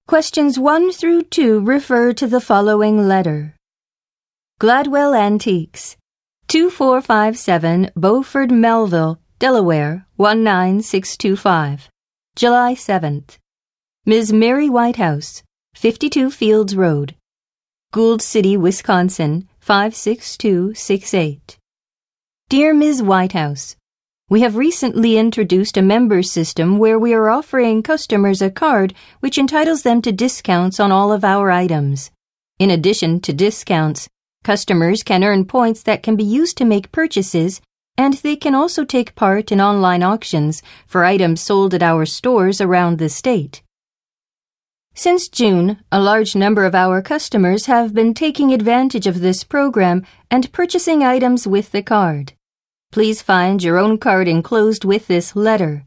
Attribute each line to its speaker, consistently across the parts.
Speaker 1: Questions 1 through 2 refer to the following letter. Gladwell Antiques, 2457 Beaufort, Melville, Delaware, 19625, July 7th. Ms. Mary Whitehouse, 52 Fields Road, Gould City, Wisconsin, 56268. Dear Ms. Whitehouse, we have recently introduced a member system where we are offering customers a card which entitles them to discounts on all of our items. In addition to discounts, customers can earn points that can be used to make purchases, and they can also take part in online auctions for items sold at our stores around the state. Since June, a large number of our customers have been taking advantage of this program and purchasing items with the card. Please find your own card enclosed with this letter.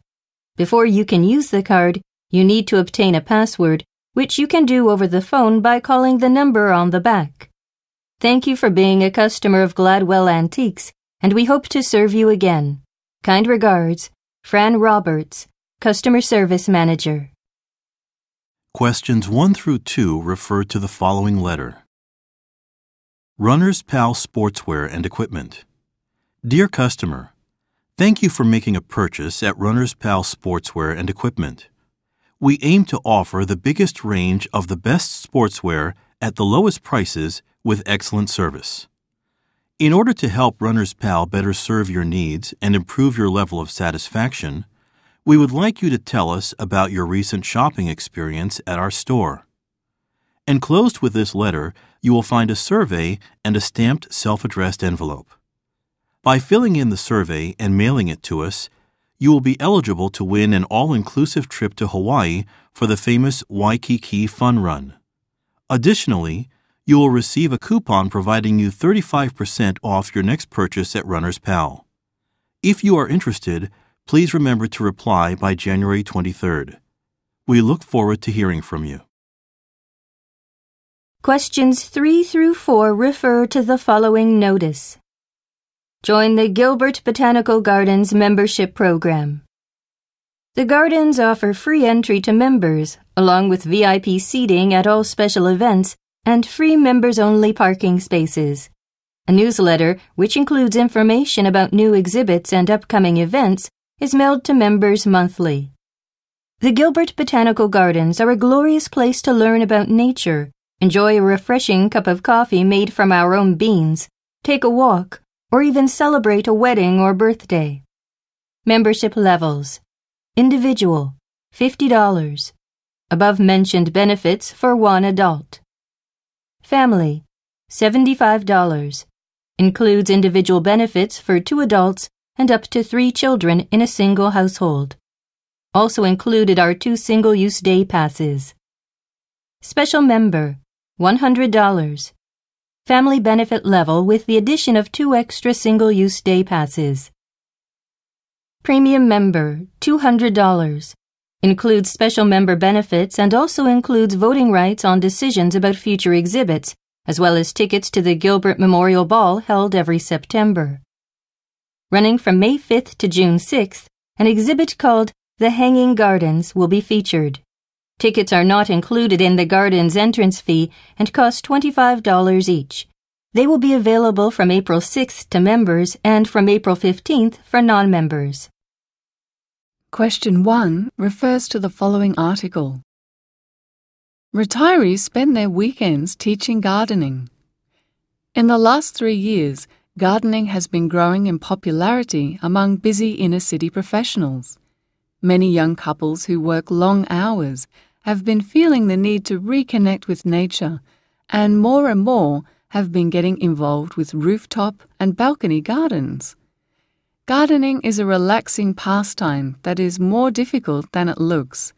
Speaker 1: Before you can use the card, you need to obtain a password, which you can do over the phone by calling the number on the back. Thank you for being a customer of Gladwell Antiques, and we hope to serve you again. Kind regards, Fran Roberts, Customer Service Manager.
Speaker 2: Questions 1 through 2 refer to the following letter. Runner's Pal Sportswear and Equipment. Dear customer, thank you for making a purchase at Runner's Pal Sportswear and Equipment. We aim to offer the biggest range of the best sportswear at the lowest prices with excellent service. In order to help Runner's Pal better serve your needs and improve your level of satisfaction, we would like you to tell us about your recent shopping experience at our store. Enclosed with this letter, you will find a survey and a stamped self-addressed envelope. By filling in the survey and mailing it to us, you will be eligible to win an all-inclusive trip to Hawaii for the famous Waikiki Fun Run. Additionally, you will receive a coupon providing you 35% off your next purchase at Runner's Pal. If you are interested, please remember to reply by January 23rd. We look forward to hearing from you.
Speaker 1: Questions 3 through 4 refer to the following notice. Join the Gilbert Botanical Gardens membership program. The gardens offer free entry to members, along with VIP seating at all special events and free members-only parking spaces. A newsletter, which includes information about new exhibits and upcoming events, is mailed to members monthly. The Gilbert Botanical Gardens are a glorious place to learn about nature, enjoy a refreshing cup of coffee made from our own beans, take a walk, or even celebrate a wedding or birthday. Membership levels. Individual, $50. Above-mentioned benefits for one adult. Family, $75. Includes individual benefits for 2 adults and up to 3 children in a single household. Also included are 2 single-use day passes. Special member, $100. Family benefit level with the addition of 2 extra single-use day passes. Premium member, $200. Includes special member benefits and also includes voting rights on decisions about future exhibits, as well as tickets to the Gilbert Memorial Ball held every September. Running from May 5th to June 6th, an exhibit called The Hanging Gardens will be featured. Tickets are not included in the garden's entrance fee and cost $25 each. They will be available from April 6th to members and from April 15th for non-members.
Speaker 3: Question 1 refers to the following article. Retirees spend their weekends teaching gardening. In the last 3 years, gardening has been growing in popularity among busy inner-city professionals. Many young couples who work long hours have been feeling the need to reconnect with nature, and more have been getting involved with rooftop and balcony gardens. Gardening is a relaxing pastime that is more difficult than it looks.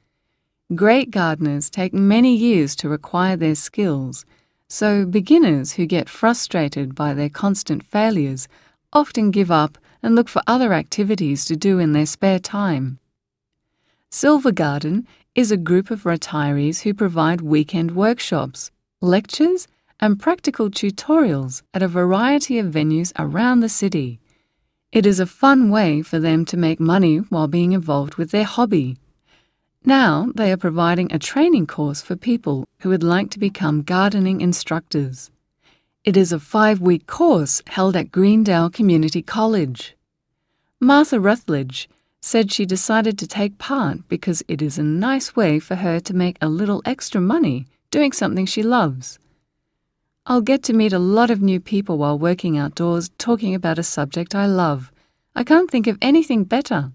Speaker 3: Great gardeners take many years to acquire their skills, so beginners who get frustrated by their constant failures often give up and look for other activities to do in their spare time. Silver Garden is a group of retirees who provide weekend workshops, lectures, and practical tutorials at a variety of venues around the city. It is a fun way for them to make money while being involved with their hobby. Now they are providing a training course for people who would like to become gardening instructors. It is a 5-week course held at Greendale Community College. Martha Rutledge said she decided to take part because it is a nice way for her to make a little extra money doing something she loves. I'll get to meet a lot of new people while working outdoors talking about a subject I love. I can't think of anything better.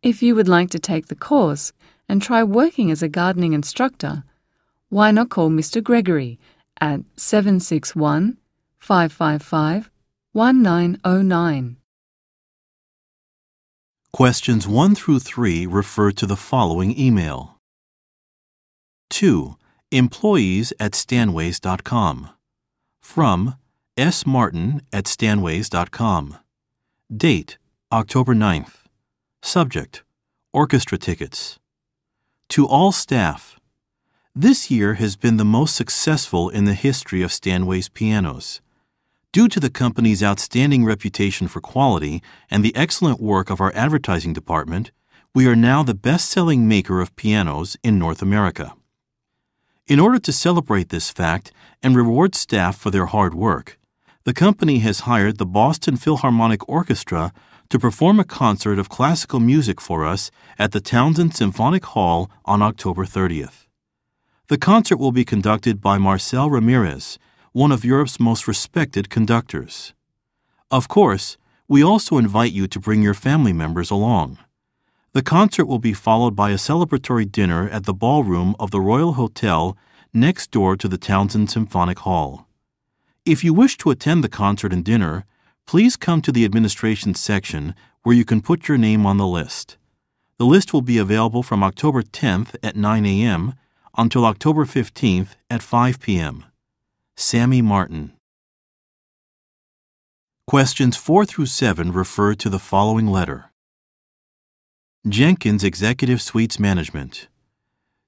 Speaker 3: If you would like to take the course and try working as a gardening instructor, why not call Mr. Gregory at 761-555-1909.
Speaker 2: Questions 1 through 3 refer to the following email. 2. Employees@stanways.com. From smartin@stanways.com. Date, October 9th. Subject, Orchestra Tickets. To all staff, this year has been the most successful in the history of Stanways Pianos. Due to the company's outstanding reputation for quality and the excellent work of our advertising department, we are now the best-selling maker of pianos in North America. In order to celebrate this fact and reward staff for their hard work, the company has hired the Boston Philharmonic Orchestra to perform a concert of classical music for us at the Townsend Symphonic Hall on October 30th. The concert will be conducted by Marcel Ramirez, one of Europe's most respected conductors. Of course, we also invite you to bring your family members along. The concert will be followed by a celebratory dinner at the ballroom of the Royal Hotel next door to the Townsend Symphonic Hall. If you wish to attend the concert and dinner, please come to the administration section where you can put your name on the list. The list will be available from October 10th at 9 a.m. until October 15th at 5 p.m. Sammy Martin. Questions 4 through 7 refer to the following letter. Jenkins Executive Suites Management,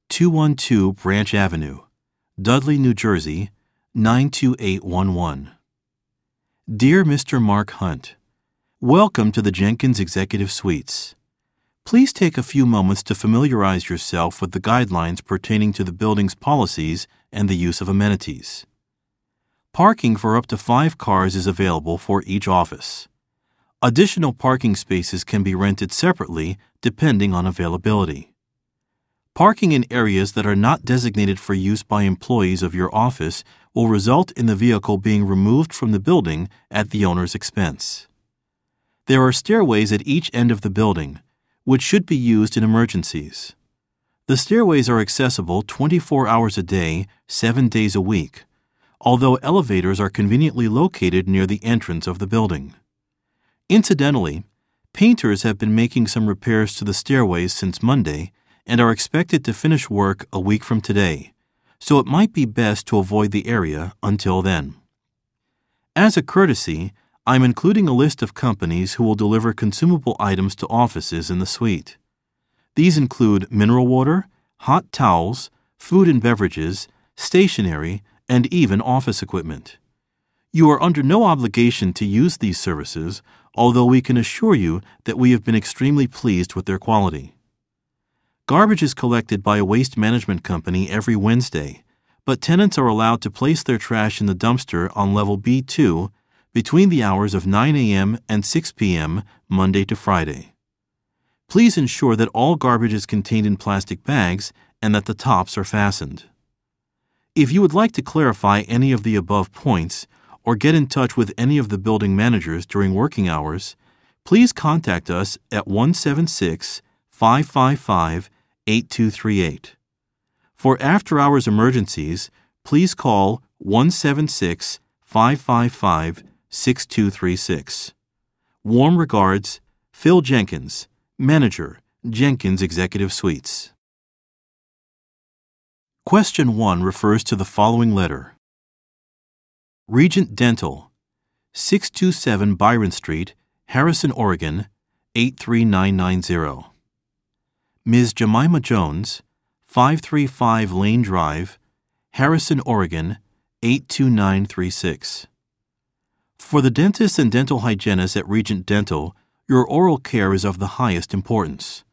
Speaker 2: 212 Branch Avenue, Dudley, New Jersey, 92811. Dear Mr. Mark Hunt, welcome to the Jenkins Executive Suites. Please take a few moments to familiarize yourself with the guidelines pertaining to the building's policies and the use of amenities. Parking for up to 5 cars is available for each office. Additional parking spaces can be rented separately depending on availability. Parking in areas that are not designated for use by employees of your office will result in the vehicle being removed from the building at the owner's expense. There are stairways at each end of the building, which should be used in emergencies. The stairways are accessible 24 hours a day, 7 days a week, although elevators are conveniently located near the entrance of the building. Incidentally, painters have been making some repairs to the stairways since Monday and are expected to finish work a week from today, so it might be best to avoid the area until then. As a courtesy, I'm including a list of companies who will deliver consumable items to offices in the suite. These include mineral water, hot towels, food and beverages, stationery, and even office equipment. You are under no obligation to use these services, although we can assure you that we have been extremely pleased with their quality. Garbage is collected by a waste management company every Wednesday, but tenants are allowed to place their trash in the dumpster on level B2 between the hours of 9 a.m. and 6 p.m. Monday to Friday. Please ensure that all garbage is contained in plastic bags and that the tops are fastened. If you would like to clarify any of the above points or get in touch with any of the building managers during working hours, please contact us at 176-555-8238. For after-hours emergencies, please call 176-555-6236. Warm regards, Phil Jenkins, Manager, Jenkins Executive Suites. Question 1 refers to the following letter. Regent Dental, 627 Byron Street, Harrison, Oregon, 83990. Ms. Jemima Jones, 535 Lane Drive, Harrison, Oregon, 82936. For the dentist and dental hygienist at Regent Dental, your oral care is of the highest importance.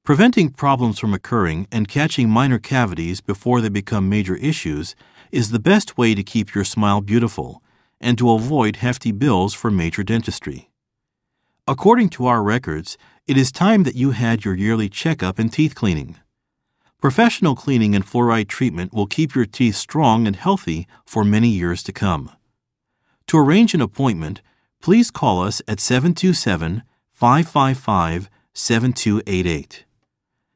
Speaker 2: Preventing problems from occurring and catching minor cavities before they become major issues is the best way to keep your smile beautiful and to avoid hefty bills for major dentistry. According to our records, it is time that you had your yearly checkup and teeth cleaning. Professional cleaning and fluoride treatment will keep your teeth strong and healthy for many years to come. To arrange an appointment, please call us at 727-555-7288.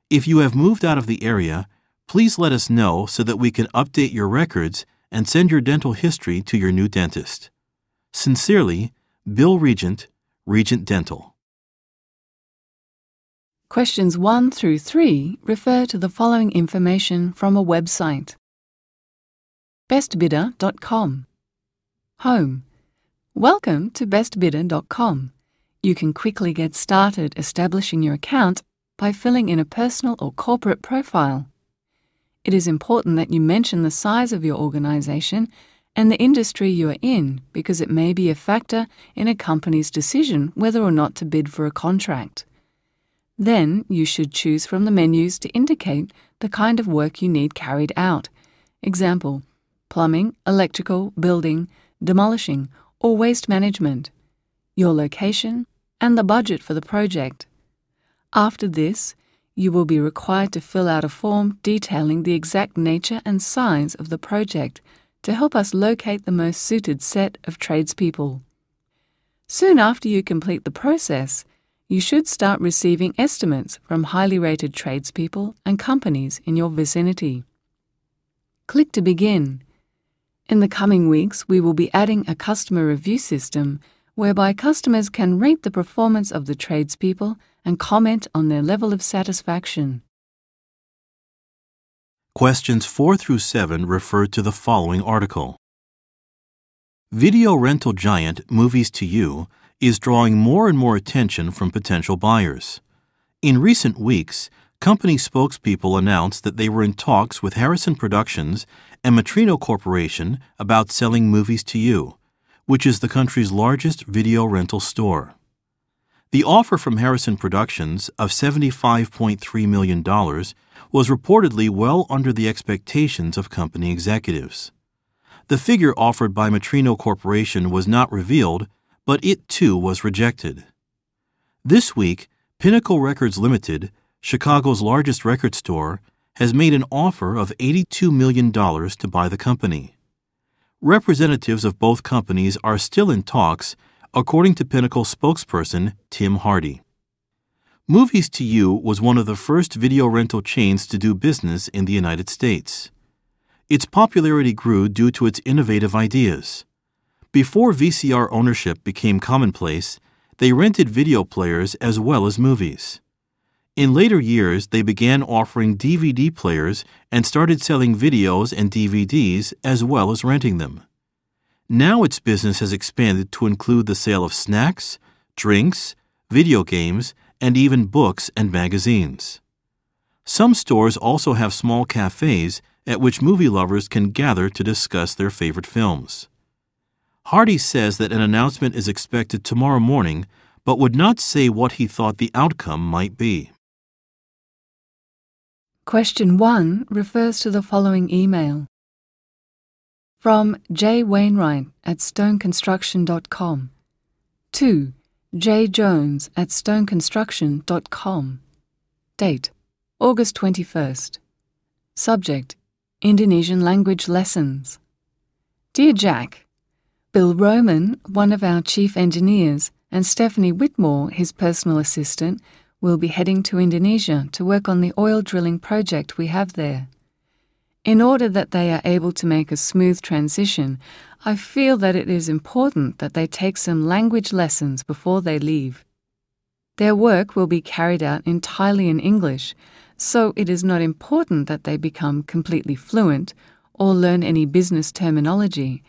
Speaker 2: If you have moved out of the area, please let us know so that we can update your records and send your dental history to your new dentist. Sincerely, Bill Regent, Regent Dental.
Speaker 3: Questions 1 through 3 refer to the following information from a website. bestbidder.com. Home. Welcome to bestbidder.com. You can quickly get started establishing your account by filling in a personal or corporate profile. It is important that you mention the size of your organization and the industry you are in because it may be a factor in a company's decision whether or not to bid for a contract. Then you should choose from the menus to indicate the kind of work you need carried out. Example, plumbing, electrical, building, demolishing, or waste management, your location, and the budget for the project. After this, you will be required to fill out a form detailing the exact nature and size of the project to help us locate the most suited set of tradespeople. Soon after you complete the process, you should start receiving estimates from highly rated tradespeople and companies in your vicinity. Click to begin. In the coming weeks, we will be adding a customer review system whereby customers can rate the performance of the tradespeople and comment on their level of satisfaction.
Speaker 2: Questions 4 through 7 refer to the following article. Video rental giant Movies to You is drawing more and more attention from potential buyers. In recent weeks, company spokespeople announced that they were in talks with Harrison Productions and Matrino Corporation about selling Movies to You, which is the country's largest video rental store. The offer from Harrison Productions of $75.3 million was reportedly well under the expectations of company executives. The figure offered by Matrino Corporation was not revealed, but it too was rejected. This week, Pinnacle Records Limited, Chicago's largest record store, has made an offer of $82 million to buy the company. Representatives of both companies are still in talks, according to Pinnacle spokesperson Tim Hardy. Movies to You was one of the first video rental chains to do business in the United States. Its popularity grew due to its innovative ideas. Before VCR ownership became commonplace, they rented video players as well as movies. In later years, they began offering DVD players and started selling videos and DVDs as well as renting them. Now its business has expanded to include the sale of snacks, drinks, video games, and even books and magazines. Some stores also have small cafes at which movie lovers can gather to discuss their favorite films. Hardy says that an announcement is expected tomorrow morning, but would not say what he thought the outcome might be.
Speaker 3: Question 1 refers to the following email. From J. Wainwright at stoneconstruction.com to J. Jones at stoneconstruction.com. Date, August 21st. Subject, Indonesian language lessons. Dear Jack, Bill Roman, one of our chief engineers, and Stephanie Whitmore, his personal assistant, will be heading to Indonesia to work on the oil drilling project we have there. In order that they are able to make a smooth transition, I feel that it is important that they take some language lessons before they leave. Their work will be carried out entirely in English, so it is not important that they become completely fluent or learn any business terminology,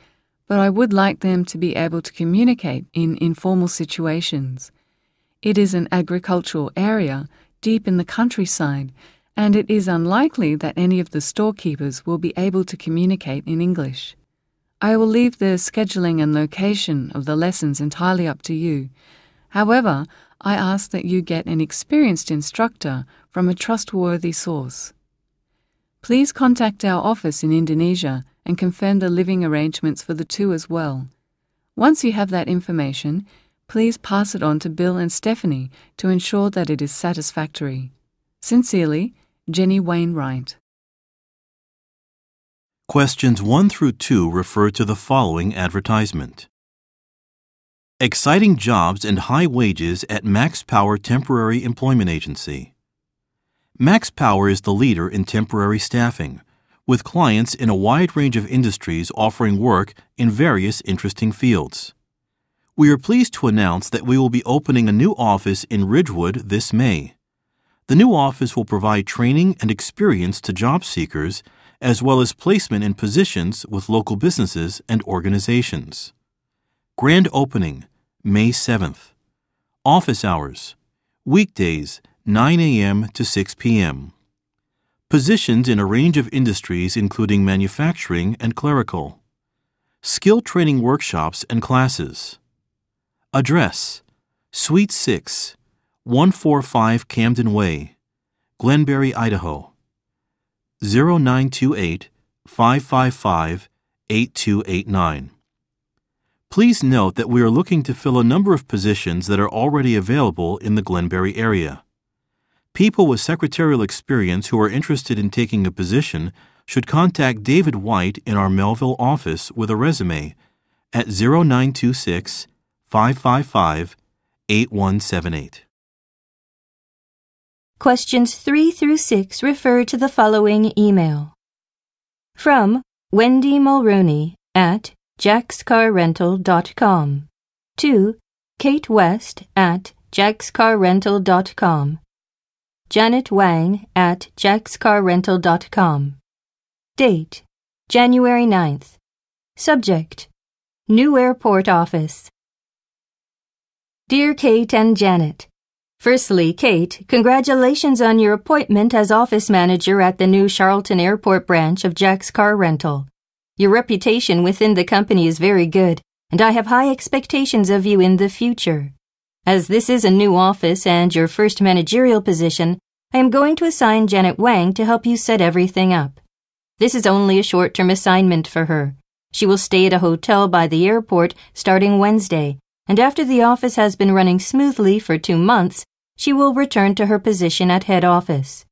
Speaker 3: but I would like them to be able to communicate in informal situations. It is an agricultural area, deep in the countryside, and it is unlikely that any of the storekeepers will be able to communicate in English. I will leave the scheduling and location of the lessons entirely up to you. However, I ask that you get an experienced instructor from a trustworthy source. Please contact our office in Indonesia and confirm the living arrangements for the two as well. Once you have that information, please pass it on to Bill and Stephanie to ensure that it is satisfactory. Sincerely, Jenny Wainwright.
Speaker 2: Questions 1 through 2 refer to the following advertisement. Exciting jobs and high wages at Max Power Temporary Employment Agency. Max Power is the leader in temporary staffing, with clients in a wide range of industries offering work in various interesting fields. We are pleased to announce that we will be opening a new office in Ridgewood this May. The new office will provide training and experience to job seekers, as well as placement in positions with local businesses and organizations. Grand opening, May 7th. Office hours, weekdays, 9 a.m. to 6 p.m. Positions in a range of industries including manufacturing and clerical. Skill training workshops and classes. Address, Suite 6, 145 Camden Way, Glenberry, Idaho. 0928-555-8289. Please note that we are looking to fill a number of positions that are already available in the Glenberry area. People with secretarial experience who are interested in taking a position should contact David White in our Melville office with a resume at 0926-555-8178.
Speaker 1: Questions 3 through 6 refer to the following email. From Wendy Mulrooney at jackscarrental.com to Kate West at jackscarrental.com. Janet Wang at jackscarrental.com. Date, January 9th. Subject, New Airport Office. Dear Kate and Janet, firstly, Kate, congratulations on your appointment as office manager at the new Charlton Airport branch of Jack's Car Rental. Your reputation within the company is very good, and I have high expectations of you in the future. As this is a new office and your first managerial position, I am going to assign Janet Wang to help you set everything up. This is only a short-term assignment for her. She will stay at a hotel by the airport starting Wednesday, and after the office has been running smoothly for 2 months, she will return to her position at head office.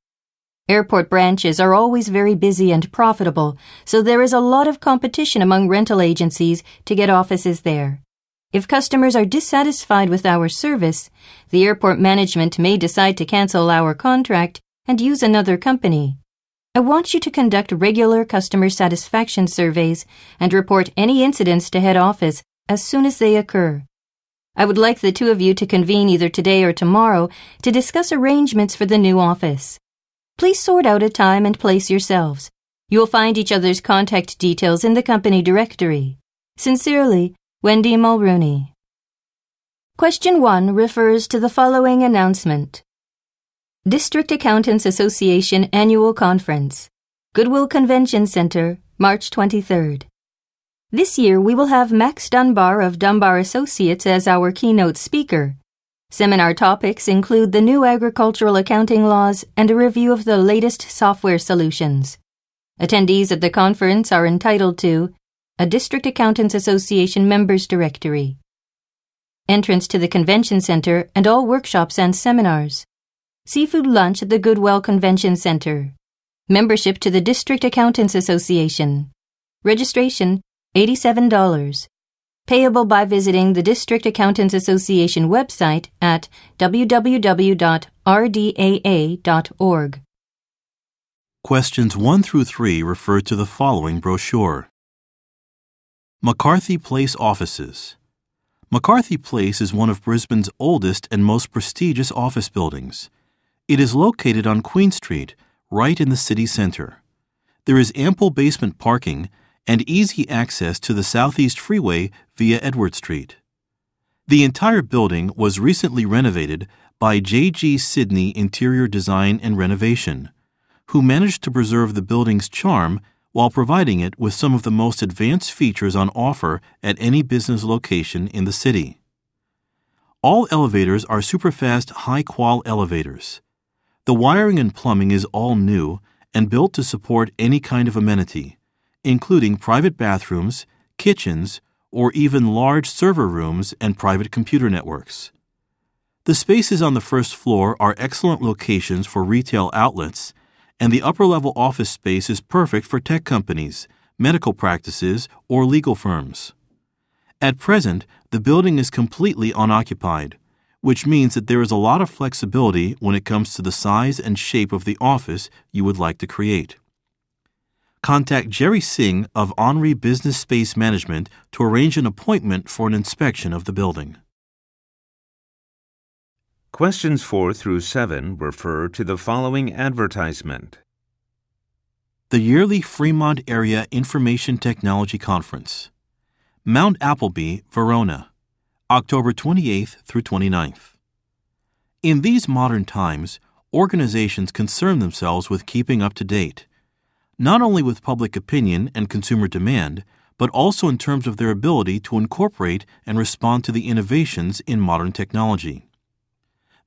Speaker 1: Airport branches are always very busy and profitable, so there is a lot of competition among rental agencies to get offices there. If customers are dissatisfied with our service, the airport management may decide to cancel our contract and use another company. I want you to conduct regular customer satisfaction surveys and report any incidents to head office as soon as they occur. I would like the two of you to convene either today or tomorrow to discuss arrangements for the new office. Please sort out a time and place yourselves. You will find each other's contact details in the company directory. Sincerely, Wendy Mulrooney. Question 1 refers to the following announcement. District Accountants Association Annual Conference, Goodwill Convention Center, March 23rd. This year we will have Max Dunbar of Dunbar Associates as our keynote speaker. Seminar topics include the new agricultural accounting laws and a review of the latest software solutions. Attendees at the conference are entitled to a District Accountants Association Members Directory, entrance to the Convention Center and all workshops and seminars, seafood lunch at the Goodwill Convention Center, membership to the District Accountants Association, registration $87, payable by visiting the District Accountants Association website at www.rdaa.org.
Speaker 2: Questions 1 through 3 refer to the following brochure. McCarthy Place Offices. McCarthy Place is one of Brisbane's oldest and most prestigious office buildings. It is located on Queen Street, right in the city center. There is ample basement parking and easy access to the Southeast Freeway via Edward Street. The entire building was recently renovated by J.G. Sidney Interior Design and Renovation, who managed to preserve the building's charm while providing it with some of the most advanced features on offer at any business location in the city. All elevators are superfast, high-qual elevators. The wiring and plumbing is all new and built to support any kind of amenity, including private bathrooms, kitchens, or even large server rooms and private computer networks. The spaces on the first floor are excellent locations for retail outlets, and the upper-level office space is perfect for tech companies, medical practices, or legal firms. At present, the building is completely unoccupied, which means that there is a lot of flexibility when it comes to the size and shape of the office you would like to create. Contact Jerry Singh of Henri Business Space Management to arrange an appointment for an inspection of the building.
Speaker 4: Questions 4 through 7 refer to the following advertisement.
Speaker 2: The yearly Fremont Area Information Technology Conference. Mount Appleby, Verona, October 28th through 29th. In these modern times, organizations concern themselves with keeping up to date, not only with public opinion and consumer demand, but also in terms of their ability to incorporate and respond to the innovations in modern technology.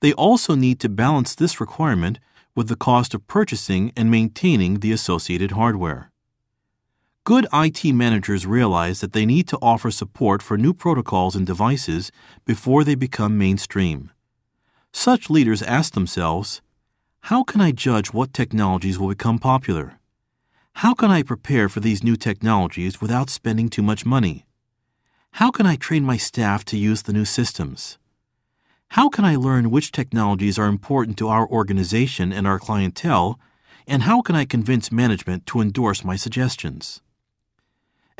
Speaker 2: They also need to balance this requirement with the cost of purchasing and maintaining the associated hardware. Good IT managers realize that they need to offer support for new protocols and devices before they become mainstream. Such leaders ask themselves, how can I judge what technologies will become popular? How can I prepare for these new technologies without spending too much money? How can I train my staff to use the new systems? How can I learn which technologies are important to our organization and our clientele, and how can I convince management to endorse my suggestions?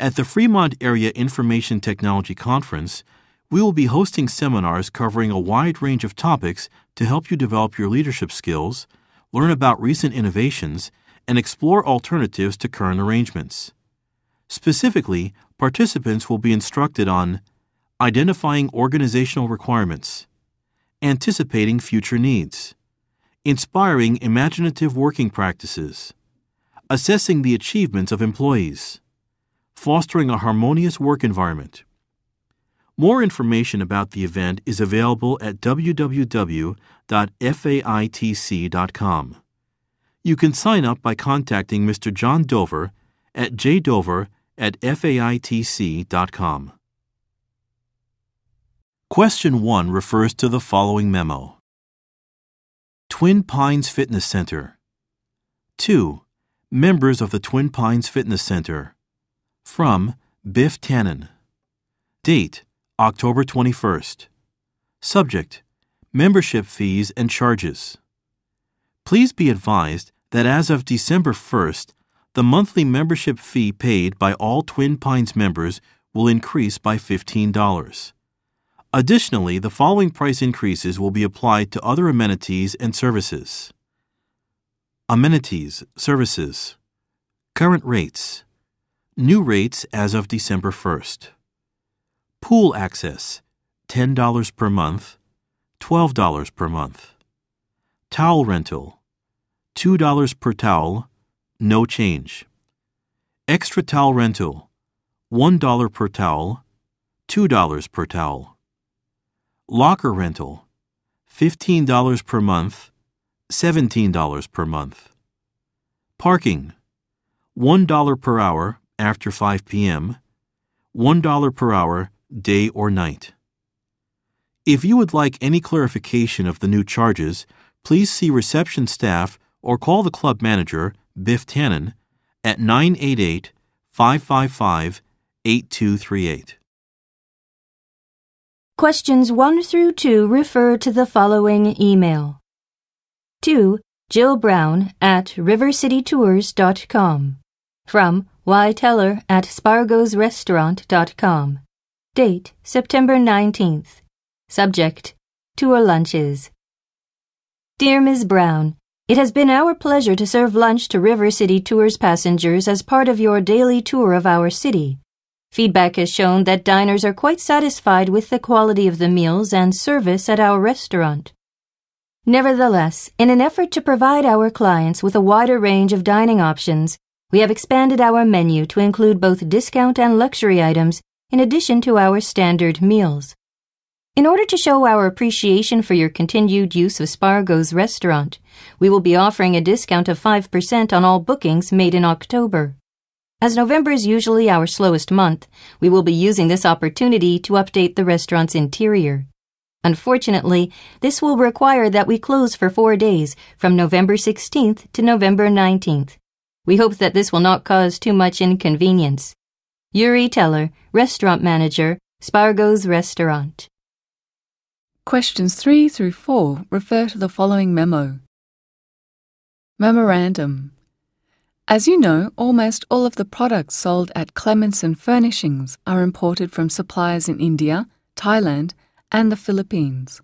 Speaker 2: At the Fremont Area Information Technology Conference, we will be hosting seminars covering a wide range of topics to help you develop your leadership skills, learn about recent innovations, and explore alternatives to current arrangements. Specifically, participants will be instructed on identifying organizational requirements, anticipating future needs, inspiring imaginative working practices, assessing the achievements of employees, fostering a harmonious work environment. More information about the event is available at www.faitc.com. You can sign up by contacting Mr. John Dover at jdover@faitc.com. Question 1 refers to the following memo. Twin Pines Fitness Center. 2. Members of the Twin Pines Fitness Center. From Biff Tannen. Date, October 21st. Subject, membership fees and charges. Please be advised that as of December 1st, the monthly membership fee paid by all Twin Pines members will increase by $15. Additionally, the following price increases will be applied to other amenities and services. Amenities, services. Current rates. New rates as of December 1st. Pool access, $10 per month, $12 per month. Towel rental, $2 per towel, no change. Extra towel rental, $1 per towel, $2 per towel. Locker rental, $15 per month, $17 per month. Parking, $1 per hour after 5 p.m., $1 per hour day or night. If you would like any clarification of the new charges, please see reception staff or call the club manager, Biff Tannen, at 988-555-8238.
Speaker 1: Questions 1 through 2 refer to the following email. To Jill Brown at rivercitytours.com. From yteller@spargosrestaurant.com. Date, September 19th. Subject, tour lunches. Dear Ms. Brown, it has been our pleasure to serve lunch to River City Tours passengers as part of your daily tour of our city. Feedback has shown that diners are quite satisfied with the quality of the meals and service at our restaurant. Nevertheless, in an effort to provide our clients with a wider range of dining options, we have expanded our menu to include both discount and luxury items in addition to our standard meals. In order to show our appreciation for your continued use of Spargo's restaurant, we will be offering a discount of 5% on all bookings made in October. As November is usually our slowest month, we will be using this opportunity to update the restaurant's interior. Unfortunately, this will require that we close for 4 days from November 16th to November 19th. We hope that this will not cause too much inconvenience. Yuri Teller, Restaurant Manager, Spargo's Restaurant.
Speaker 3: Questions 3 through 4 refer to the following memo. Memorandum. As you know, almost all of the products sold at Clemenson Furnishings are imported from suppliers in India, Thailand, and the Philippines.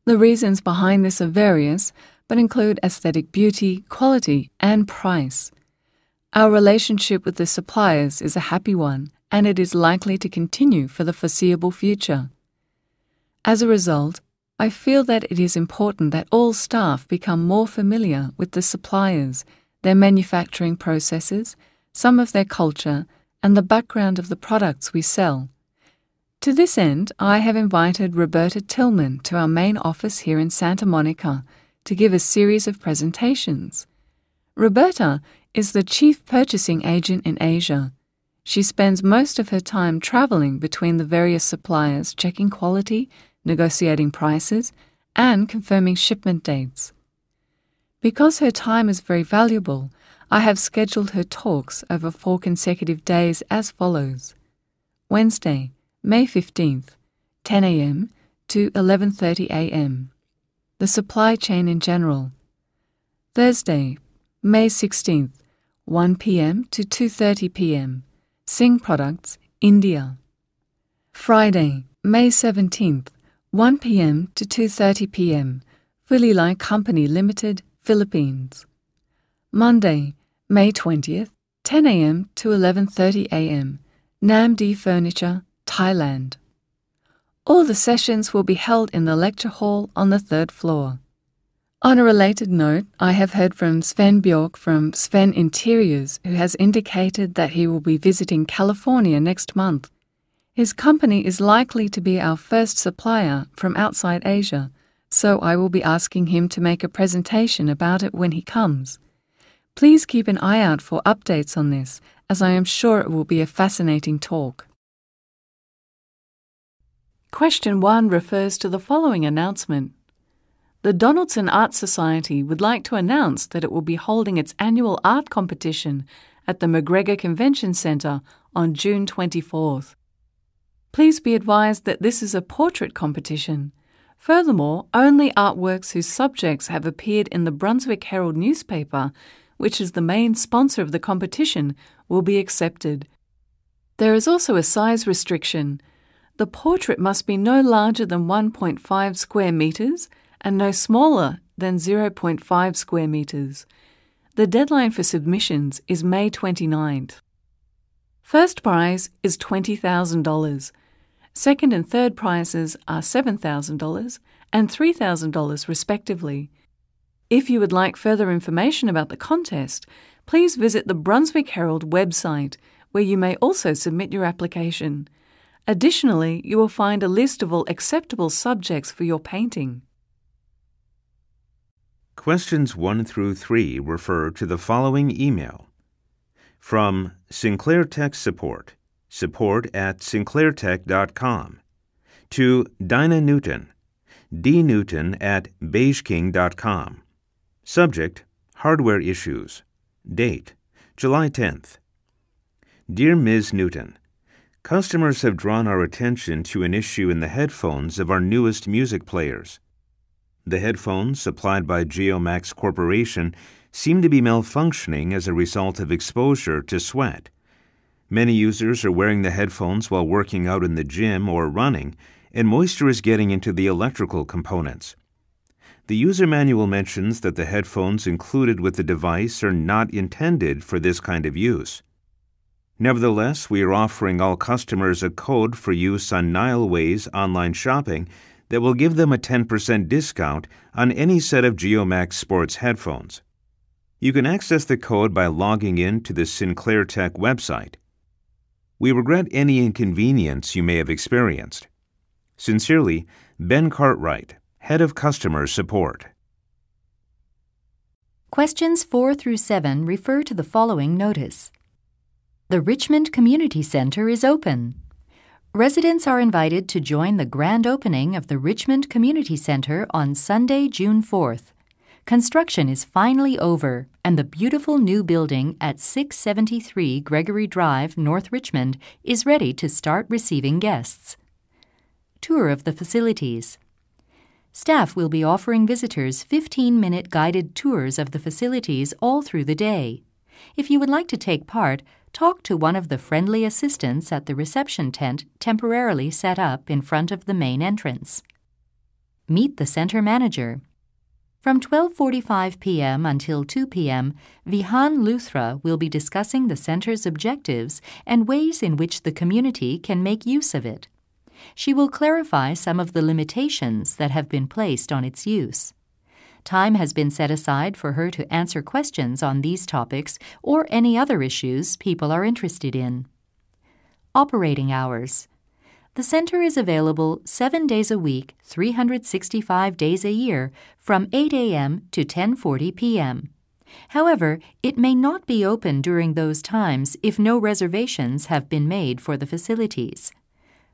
Speaker 3: The reasons behind this are various, but include aesthetic beauty, quality, and price. Our relationship with the suppliers is a happy one, and it is likely to continue for the foreseeable future. As a result, I feel that it is important that all staff become more familiar with the suppliers, their manufacturing processes, some of their culture, and the background of the products we sell. To this end, I have invited Roberta Tillman to our main office here in Santa Monica to give a series of presentations. Roberta is the chief purchasing agent in Asia. She spends most of her time traveling between the various suppliers, checking quality, negotiating prices, and confirming shipment dates. Because her time is very valuable, I have scheduled her talks over 4 consecutive days as follows. Wednesday, May 15th, 10 a.m. to 11:30 a.m. The supply chain in general. Thursday, May 16th, 1 p.m. to 2:30 p.m. Singh Products, India. Friday, May 17th, 1 p.m. to 2:30 p.m. Fulilai Company Limited, Philippines. Monday, May 20th, 10 a.m. to 11:30 a.m. Namdi Furniture, Thailand. All the sessions will be held in the lecture hall on the 3rd floor. On a related note, I have heard from Sven Bjork from Sven Interiors, who has indicated that he will be visiting California next month. His company is likely to be our first supplier from outside Asia, so I will be asking him to make a presentation about it when he comes. Please keep an eye out for updates on this, as I am sure it will be a fascinating talk. Question 1 refers to the following announcement. The Donaldson Art Society would like to announce that it will be holding its annual art competition at the McGregor Convention Centre on June 24th. Please be advised that this is a portrait competition. Furthermore, only artworks whose subjects have appeared in the Brunswick Herald newspaper, which is the main sponsor of the competition, will be accepted. There is also a size restriction. The portrait must be no larger than 1.5 square metres and no smaller than 0.5 square metres. The deadline for submissions is May 29th. First prize is $20,000. Second and third prizes are $7,000 and $3,000 respectively. If you would like further information about the contest, please visit the Brunswick Herald website, where you may also submit your application. Additionally, you will find a list of all acceptable subjects for your painting.
Speaker 4: Questions 1 through 3 refer to the following email. From Sinclair Tech Support, support@sinclairtech.com, to Dinah Newton, dnewton@beigeking.com. Subject, Hardware Issues. Date, July 10th. Dear Ms. Newton, customers have drawn our attention to an issue in the headphones of our newest music players. The headphones, supplied by Geomax Corporation, seem to be malfunctioning as a result of exposure to sweat. Many users are wearing the headphones while working out in the gym or running, and moisture is getting into the electrical components. The user manual mentions that the headphones included with the device are not intended for this kind of use. Nevertheless, we are offering all customers a code for use on Nileway's online shopping that will give them a 10% discount on any set of Geomax Sports headphones. You can access the code by logging in to the Sinclair Tech website. We regret any inconvenience you may have experienced. Sincerely, Ben Cartwright, Head of Customer Support.
Speaker 5: Questions 4 through 7 refer to the following notice. The Richmond Community Center is open. Residents are invited to join the grand opening of the Richmond Community Center on Sunday, June 4th. Construction is finally over, and the beautiful new building at 673 Gregory Drive, North Richmond, is ready to start receiving guests. Tour of the facilities. Staff will be offering visitors 15-minute guided tours of the facilities all through the day. If you would like to take part, talk to one of the friendly assistants at the reception tent temporarily set up in front of the main entrance. Meet the center manager. From 12:45 p.m. until 2 p.m., Vihan Luthra will be discussing the center's objectives and ways in which the community can make use of it. She will clarify some of the limitations that have been placed on its use. Time has been set aside for her to answer questions on these topics or any other issues people are interested in. Operating hours. The center is available 7 days a week, 365 days a year, from 8 a.m. to 10:40 p.m. However, it may not be open during those times if no reservations have been made for the facilities.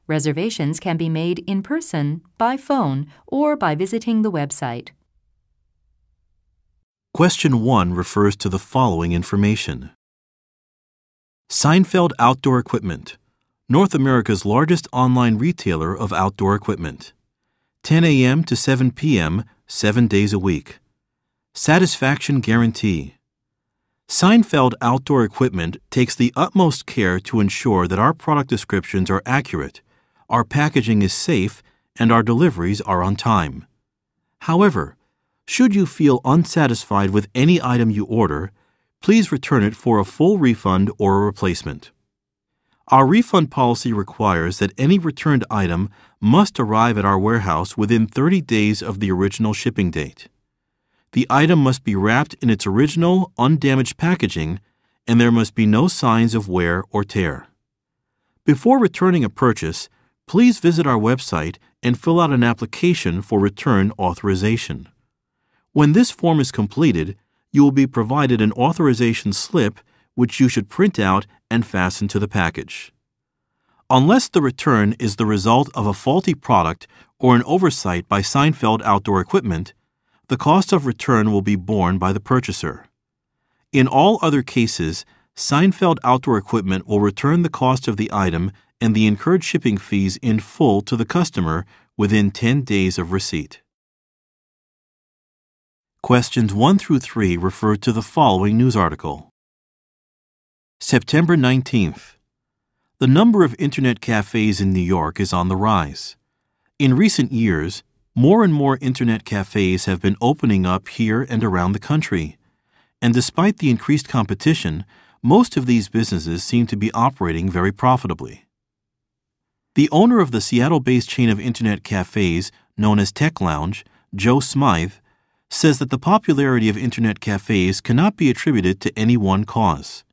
Speaker 5: Reservations can be made in person, by phone, or by visiting the website.
Speaker 2: Question 1 refers to the following information. Seinfeld Outdoor Equipment, North America's largest online retailer of outdoor equipment. 10 a.m. to 7 p.m., 7 days a week. Satisfaction Guarantee. Seinfeld Outdoor Equipment takes the utmost care to ensure that our product descriptions are accurate, our packaging is safe, and our deliveries are on time. However, should you feel unsatisfied with any item you order, please return it for a full refund or a replacement. Our refund policy requires that any returned item must arrive at our warehouse within 30 days of the original shipping date. The item must be wrapped in its original, undamaged packaging, and there must be no signs of wear or tear. Before returning a purchase, please visit our website and fill out an application for return authorization. When this form is completed, you will be provided an authorization slip which you should print out and fasten to the package. Unless the return is the result of a faulty product or an oversight by Seinfeld Outdoor Equipment, the cost of return will be borne by the purchaser. In all other cases, Seinfeld Outdoor Equipment will return the cost of the item and the incurred shipping fees in full to the customer within 10 days of receipt. Questions 1 through 3 refer to the following news article. September 19th. The number of Internet cafes in New York is on the rise. In recent years, more and more Internet cafes have been opening up here and around the country. And despite the increased competition, most of these businesses seem to be operating very profitably. The owner of the Seattle-based chain of Internet cafes, known as Tech Lounge, Joe Smythe, says that the popularity of Internet cafes cannot be attributed to any one cause.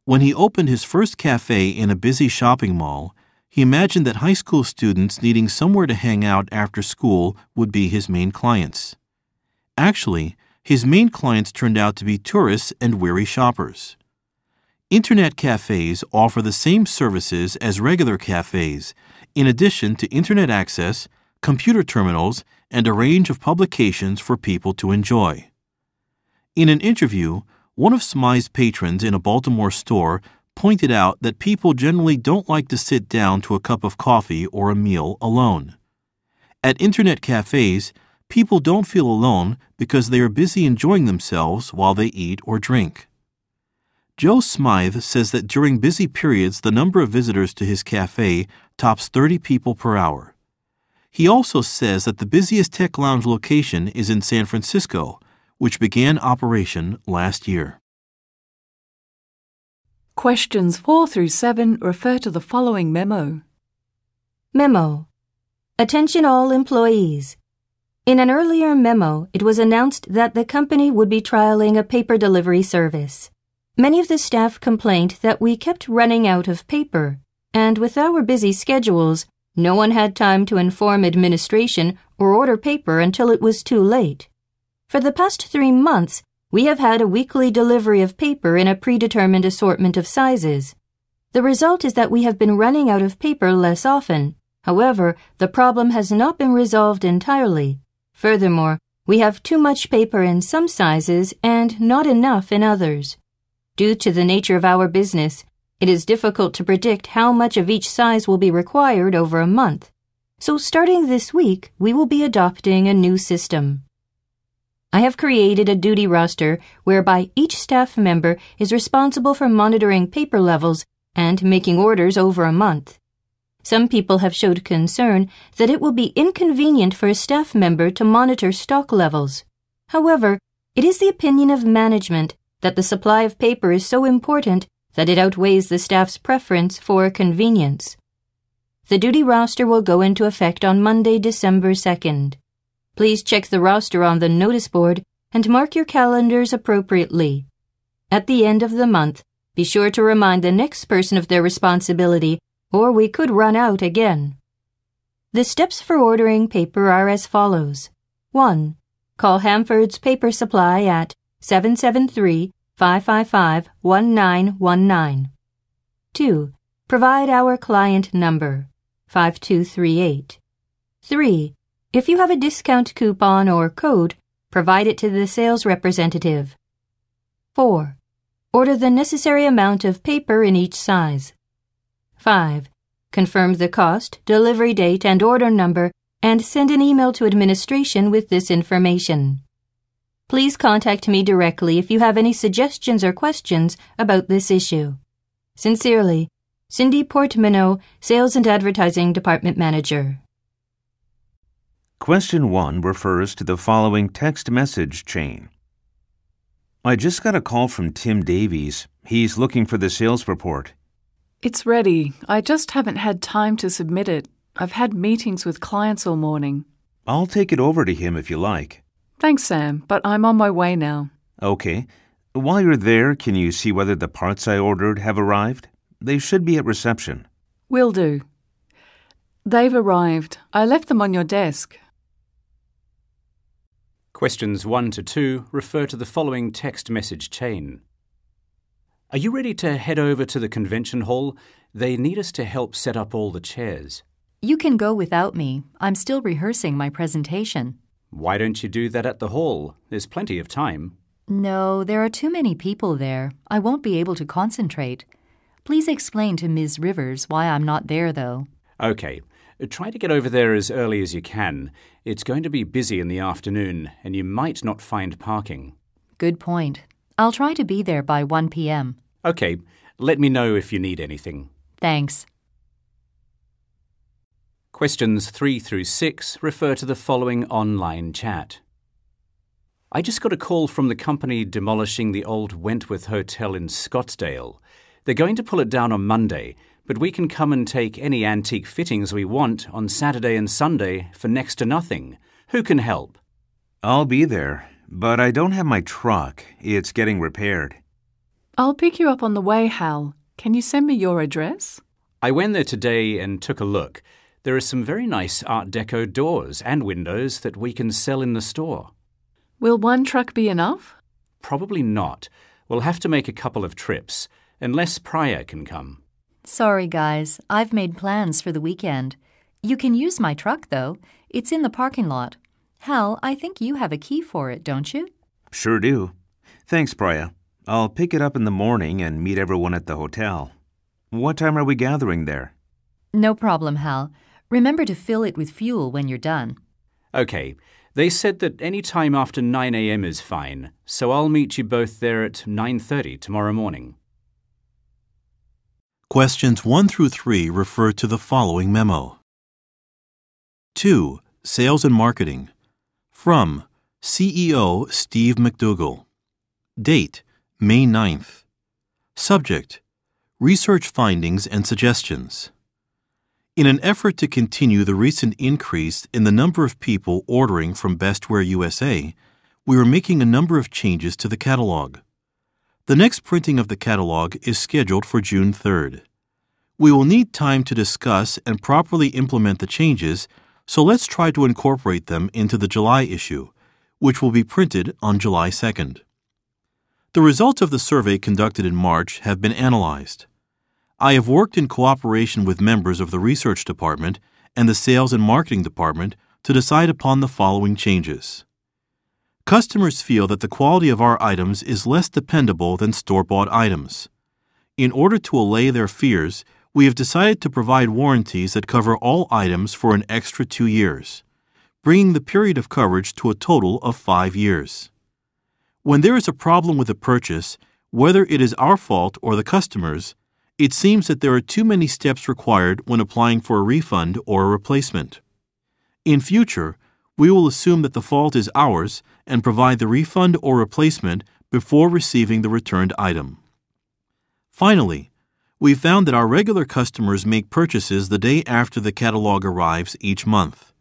Speaker 2: When he opened his first cafe in a busy shopping mall, he imagined that high school students needing somewhere to hang out after school would be his main clients. Actually, his main clients turned out to be tourists and weary shoppers. Internet cafes offer the same services as regular cafes, in addition to Internet access, computer terminals, and a range of publications for people to enjoy. In an interview, one of Smythe's patrons in a Baltimore store pointed out that people generally don't like to sit down to a cup of coffee or a meal alone. At Internet cafes, people don't feel alone because they are busy enjoying themselves while they eat or drink. Joe Smythe says that during busy periods the number of visitors to his cafe tops 30 people per hour. He also says that the busiest Tech Lounge location is in San Francisco, which began operation last year.
Speaker 3: Questions 4 through 7 refer to the following memo.
Speaker 1: Memo. Attention all employees. In an earlier memo, it was announced that the company would be trialing a paper delivery service. Many of the staff complained that we kept running out of paper, and with our busy schedules, No one had time to inform administration or order paper until it was too late. For the past 3 months, we have had a weekly delivery of paper in a predetermined assortment of sizes. The result is that we have been running out of paper less often. However, the problem has not been resolved entirely. Furthermore, we have too much paper in some sizes and not enough in others. Due to the nature of our business, it is difficult to predict how much of each size will be required over a month. So starting this week, we will be adopting a new system. I have created a duty roster whereby each staff member is responsible for monitoring paper levels and making orders over a month. Some people have showed concern that it will be inconvenient for a staff member to monitor stock levels. However, it is the opinion of management that the supply of paper is so important that it outweighs the staff's preference for convenience. The duty roster will go into effect on Monday, December 2nd. Please check the roster on the notice board and mark your calendars appropriately. At the end of the month, be sure to remind the next person of their responsibility, or we could run out again. The steps for ordering paper are as follows. 1. Call Hamford's Paper Supply at 773-555-1919. 2. Provide our client number, 5238. 3. If you have a discount coupon or code, provide it to the sales representative. 4. Order the necessary amount of paper in each size. 5. Confirm the cost, delivery date, and order number, and send an email to administration with this information. Please contact me directly if you have any suggestions or questions about this issue. Sincerely, Cindy Portmanteau, Sales and Advertising Department Manager.
Speaker 4: Question 1 refers to the following text message chain. I just got a call from Tim Davies. He's looking for the sales report.
Speaker 3: It's ready. I just haven't had time to submit it. I've had meetings with clients all morning.
Speaker 4: I'll take it over to him if you like.
Speaker 3: Thanks, Sam, but I'm on my way now.
Speaker 4: Okay. While you're there, can you see whether the parts I ordered have arrived? They should be at reception.
Speaker 3: Will do. They've arrived. I left them on your desk.
Speaker 6: Questions 1 to 2 refer to the following text message chain. Are you ready to head over to the convention hall? They need us to help set up all the chairs.
Speaker 5: You can go without me. I'm still rehearsing my presentation.
Speaker 6: Why don't you do that at the hall? There's plenty of time.
Speaker 5: No, there are too many people there. I won't be able to concentrate. Please explain to Ms. Rivers why I'm not there, though.
Speaker 6: Okay. Try to get over there as early as you can. It's going to be busy in the afternoon, and you might not find parking.
Speaker 5: Good point. I'll try to be there by 1 p.m.
Speaker 6: Okay. Let me know if you need anything.
Speaker 5: Thanks.
Speaker 6: Questions 3 through 6 refer to the following online chat. I just got a call from the company demolishing the old Wentworth Hotel in Scottsdale. They're going to pull it down on Monday, but we can come and take any antique fittings we want on Saturday and Sunday for next to nothing. Who can help?
Speaker 4: I'll be there, but I don't have my truck. It's getting repaired.
Speaker 3: I'll pick you up on the way, Hal. Can you send me your address?
Speaker 6: I went there today and took a look. There are some very nice Art Deco doors and windows that we can sell in the store.
Speaker 3: Will one truck be enough?
Speaker 6: Probably not. We'll have to make a couple of trips, unless Pryor can come.
Speaker 5: Sorry, guys. I've made plans for the weekend. You can use my truck, though. It's in the parking lot. Hal, I think you have a key for it, don't you?
Speaker 4: Sure do. Thanks, Pryor. I'll pick it up in the morning and meet everyone at the hotel. What time are we gathering there?
Speaker 5: No problem, Hal. Remember to fill it with fuel when you're done.
Speaker 6: Okay. They said that any time after 9 a.m. is fine, so I'll meet you both there at 9:30 tomorrow morning.
Speaker 2: Questions 1 through 3 refer to the following memo. 2. Sales and Marketing. From CEO Steve McDougall. Date, May 9th. Subject, Research Findings and Suggestions. In an effort to continue the recent increase in the number of people ordering from Bestware USA, we are making a number of changes to the catalog. The next printing of the catalog is scheduled for June 3rd. We will need time to discuss and properly implement the changes, so let's try to incorporate them into the July issue, which will be printed on July 2nd. The results of the survey conducted in March have been analyzed. I have worked in cooperation with members of the Research Department and the Sales and Marketing Department to decide upon the following changes. Customers feel that the quality of our items is less dependable than store-bought items. In order to allay their fears, we have decided to provide warranties that cover all items for an extra 2 years, bringing the period of coverage to a total of 5 years. When there is a problem with a purchase, whether it is our fault or the customer's, it seems that there are too many steps required when applying for a refund or a replacement. In future, we will assume that the fault is ours and provide the refund or replacement before receiving the returned item. Finally, we found that our regular customers make purchases the day after the catalog arrives each month.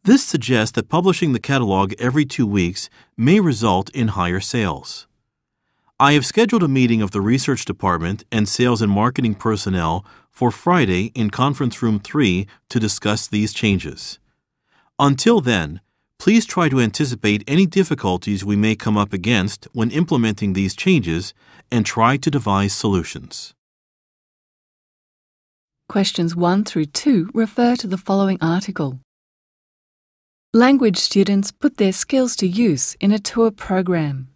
Speaker 2: This suggests that publishing the catalog every 2 weeks may result in higher sales. I have scheduled a meeting of the Research Department and Sales and Marketing personnel for Friday in Conference Room 3 to discuss these changes. Until then, please try to anticipate any difficulties we may come up against when implementing these changes and try to devise solutions.
Speaker 3: Questions 1 through 2 refer to the following article. Language students put their skills to use in a tour program.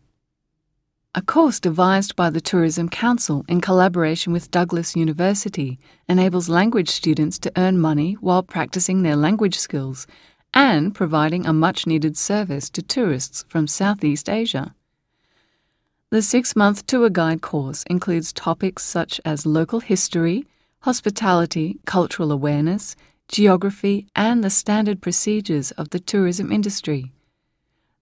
Speaker 3: A course devised by the Tourism Council in collaboration with Douglas University enables language students to earn money while practicing their language skills and providing a much-needed service to tourists from Southeast Asia. The 6-month tour guide course includes topics such as local history, hospitality, cultural awareness, geography, and the standard procedures of the tourism industry.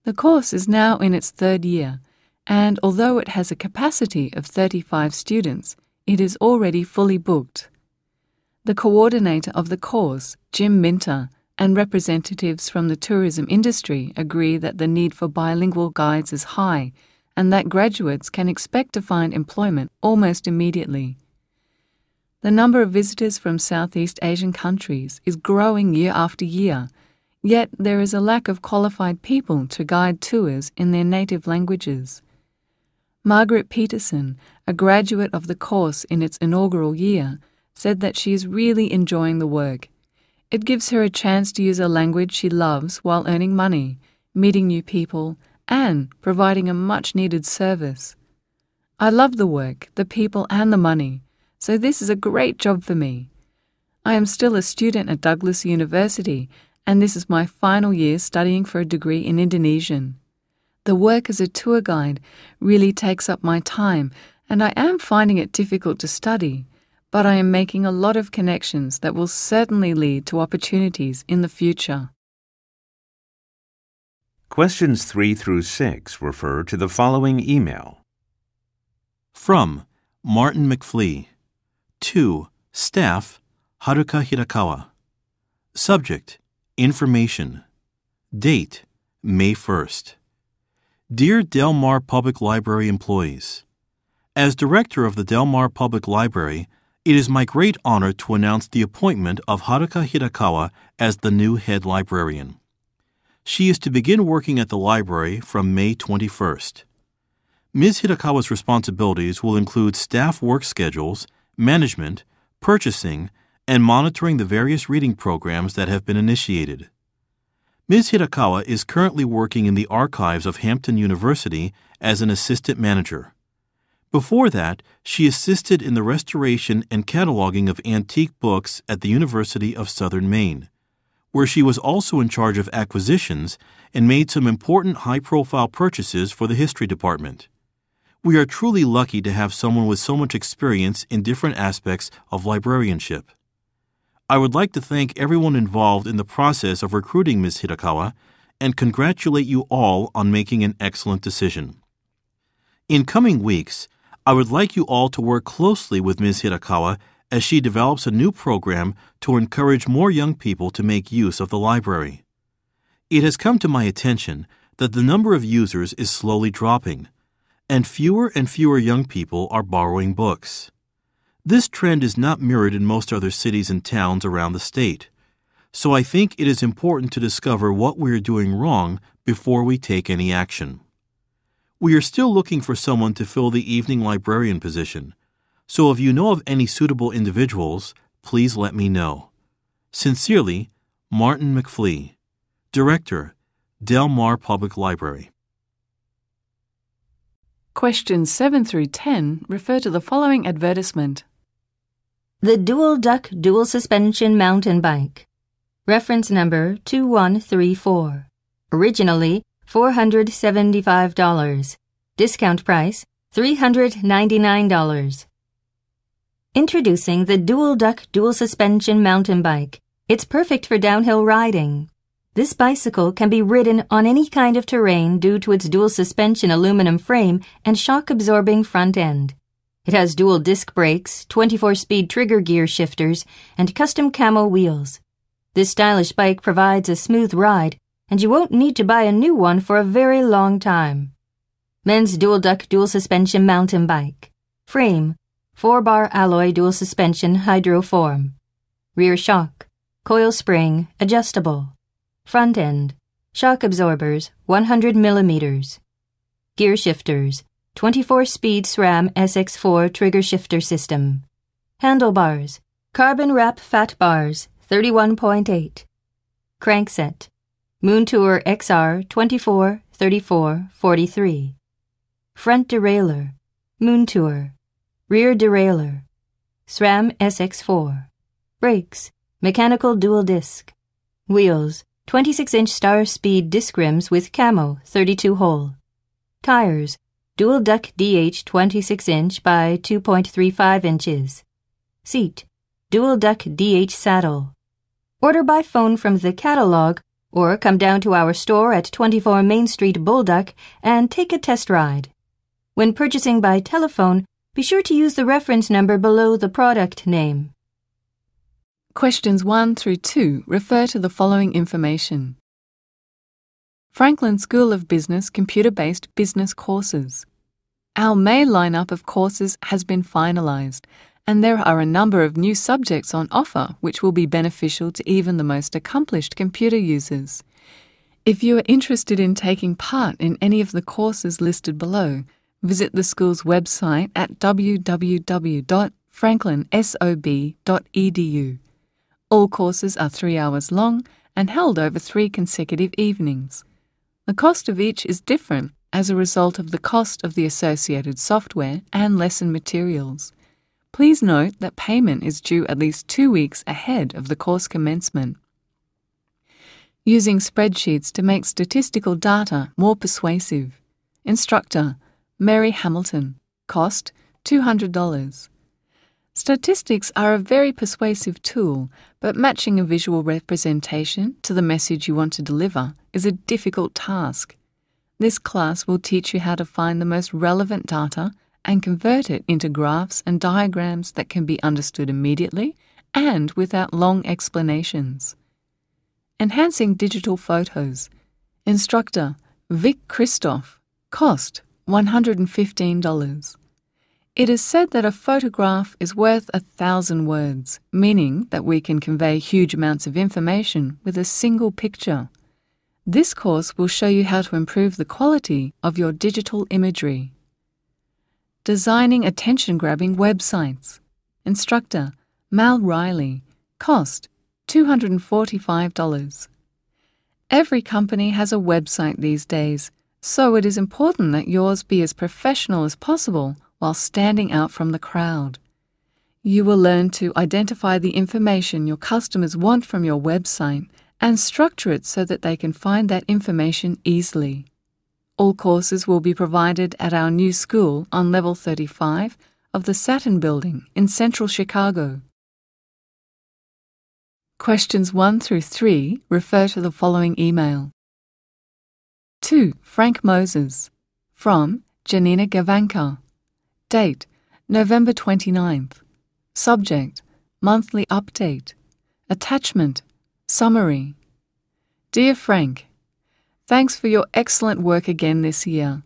Speaker 3: The course is now in its 3rd year, and although it has a capacity of 35 students, it is already fully booked. The coordinator of the course, Jim Minter, and representatives from the tourism industry agree that the need for bilingual guides is high and that graduates can expect to find employment almost immediately. The number of visitors from Southeast Asian countries is growing year after year, yet there is a lack of qualified people to guide tours in their native languages. Margaret Peterson, a graduate of the course in its inaugural year, said that she is really enjoying the work. It gives her a chance to use a language she loves while earning money, meeting new people, and providing a much-needed service. I love the work, the people, and the money, so this is a great job for me. I am still a student at Douglas University, and this is my final year studying for a degree in Indonesian. The work as a tour guide really takes up my time, and I am finding it difficult to study, but I am making a lot of connections that will certainly lead to opportunities in the future.
Speaker 4: Questions 3 through 6 refer to the following email.
Speaker 2: From Martin McFlee. To Staff, Haruka Hirakawa. Subject, Information. Date, May 1st. Dear Del Mar Public Library employees, as director of the Del Mar Public Library, it is my great honor to announce the appointment of Haruka Hirakawa as the new head librarian. She is to begin working at the library from May 21st. Ms. Hirakawa's responsibilities will include staff work schedules, management, purchasing, and monitoring the various reading programs that have been initiated. Ms. Hirakawa is currently working in the archives of Hampton University as an assistant manager. Before that, she assisted in the restoration and cataloging of antique books at the University of Southern Maine, where she was also in charge of acquisitions and made some important high-profile purchases for the history department. We are truly lucky to have someone with so much experience in different aspects of librarianship. I would like to thank everyone involved in the process of recruiting Ms. Hirakawa and congratulate you all on making an excellent decision. In coming weeks, I would like you all to work closely with Ms. Hirakawa as she develops a new program to encourage more young people to make use of the library. It has come to my attention that the number of users is slowly dropping, and fewer young people are borrowing books. This trend is not mirrored in most other cities and towns around the state. So I think it is important to discover what we are doing wrong before we take any action. We are still looking for someone to fill the evening librarian position. So if you know of any suitable individuals, please let me know. Sincerely, Martin McFlee, Director, Del Mar Public Library.
Speaker 3: Questions 7 through 10 refer to the following advertisement.
Speaker 1: The Dual Duck Dual Suspension Mountain Bike. Reference number 2134. Originally $475. Discount price $399. Introducing the Dual Duck Dual Suspension Mountain Bike. It's perfect for downhill riding. This bicycle can be ridden on any kind of terrain due to its dual suspension aluminum frame and shock-absorbing front end. It has dual disc brakes, 24-speed trigger gear shifters, and custom camo wheels. This stylish bike provides a smooth ride, and you won't need to buy a new one for a very long time. Men's Dual Duck Dual Suspension Mountain Bike. Frame, 4-bar alloy dual suspension hydroform. Rear shock, coil spring, adjustable. Front end, shock absorbers, 100 millimeters. Gear shifters, 24-speed SRAM SX4 trigger shifter system. Handlebars, carbon wrap fat bars, 31.8. Crankset, Moon Tour XR 24, 34, 43. Front derailleur, Moon Tour. Rear derailleur, SRAM SX4. Brakes, mechanical dual disc. Wheels, 26-inch Star Speed disc rims with camo, 32-hole. Tires, Dual Duck DH 26-inch by 2.35 inches. Seat, Dual Duck DH saddle. Order by phone from the catalog or come down to our store at 24 Main Street, Bulldog, and take a test ride. When purchasing by telephone, be sure to use the reference number below the product name.
Speaker 3: Questions 1 through 2 refer to the following information. Franklin School of Business computer-based business courses. Our May lineup of courses has been finalized, and there are a number of new subjects on offer which will be beneficial to even the most accomplished computer users. If you are interested in taking part in any of the courses listed below, visit the school's website at www.franklinsob.edu. All courses are 3 hours long and held over 3 consecutive evenings. The cost of each is different as a result of the cost of the associated software and lesson materials. Please note that payment is due at least 2 weeks ahead of the course commencement. Using spreadsheets to make statistical data more persuasive. Instructor, Mary Hamilton. Cost, $200. Statistics are a very persuasive tool, but matching a visual representation to the message you want to deliver is a difficult task. This class will teach you how to find the most relevant data and convert it into graphs and diagrams that can be understood immediately and without long explanations. Enhancing digital photos. Instructor, Vic Christoph. Cost, $115. It is said that a photograph is worth 1,000 words, meaning that we can convey huge amounts of information with a single picture. This course will show you how to improve the quality of your digital imagery. Designing attention-grabbing websites. Instructor, Mal Riley. Cost, $245. Every company has a website these days, so it is important that yours be as professional as possible while standing out from the crowd. You will learn to identify the information your customers want from your website and structure it so that they can find that information easily. All courses will be provided at our new school on level 35 of the Saturn Building in central Chicago. Questions 1 through 3 refer to the following email. To Frank Moses. From Janina Gavanka. Date, November 29th. Subject, Monthly Update. Attachment, Summary. Dear Frank, thanks for your excellent work again this year.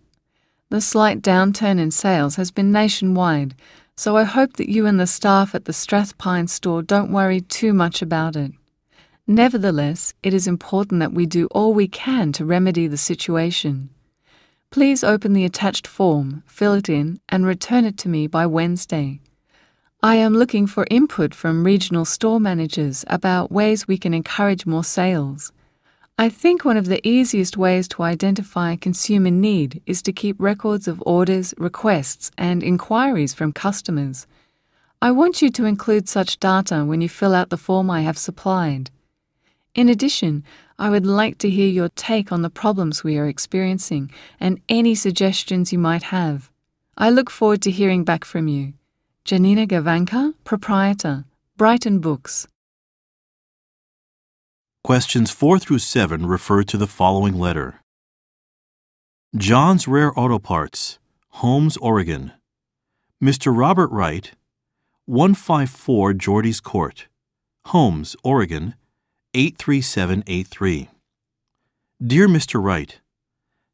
Speaker 3: The slight downturn in sales has been nationwide, so I hope that you and the staff at the Strathpine store don't worry too much about it. Nevertheless, it is important that we do all we can to remedy the situation. Please open the attached form, fill it in, and return it to me by Wednesday. I am looking for input from regional store managers about ways we can encourage more sales. I think one of the easiest ways to identify consumer need is to keep records of orders, requests, and inquiries from customers. I want you to include such data when you fill out the form I have supplied. In addition, I would like to hear your take on the problems we are experiencing and any suggestions you might have. I look forward to hearing back from you. Janina Gavanka, Proprietor, Brighton Books.
Speaker 2: Questions 4 through 7 refer to the following letter. John's Rare Auto Parts, Holmes, Oregon. Mr. Robert Wright, 154 Geordie's Court, Holmes, Oregon, 83783. Dear Mr. Wright,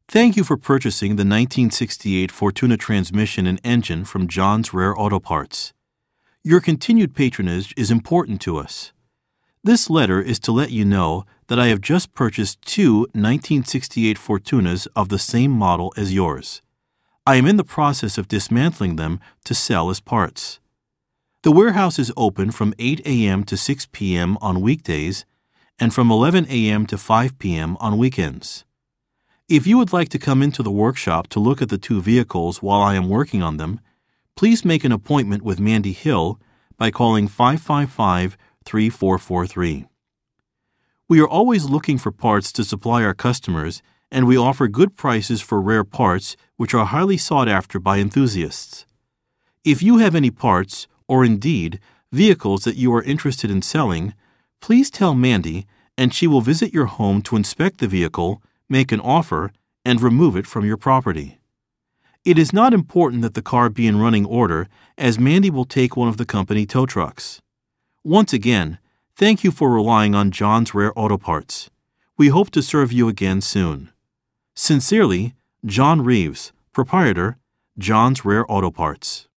Speaker 2: thank you for purchasing the 1968 Fortuna transmission and engine from John's Rare Auto Parts. Your continued patronage is important to us. This letter is to let you know that I have just purchased 2 1968 Fortunas of the same model as yours. I am in the process of dismantling them to sell as parts. The warehouse is open from 8 a.m. to 6 p.m. on weekdays and from 11 a.m. to 5 p.m. on weekends. If you would like to come into the workshop to look at the 2 vehicles while I am working on them, please make an appointment with Mandy Hill by calling 555-3443. We are always looking for parts to supply our customers, and we offer good prices for rare parts which are highly sought after by enthusiasts. If you have any parts, or indeed vehicles that you are interested in selling, please tell Mandy, and she will visit your home to inspect the vehicle, make an offer, and remove it from your property. It is not important that the car be in running order, as Mandy will take one of the company tow trucks. Once again, thank you for relying on John's Rare Auto Parts. We hope to serve you again soon. Sincerely, John Reeves, Proprietor, John's Rare Auto Parts.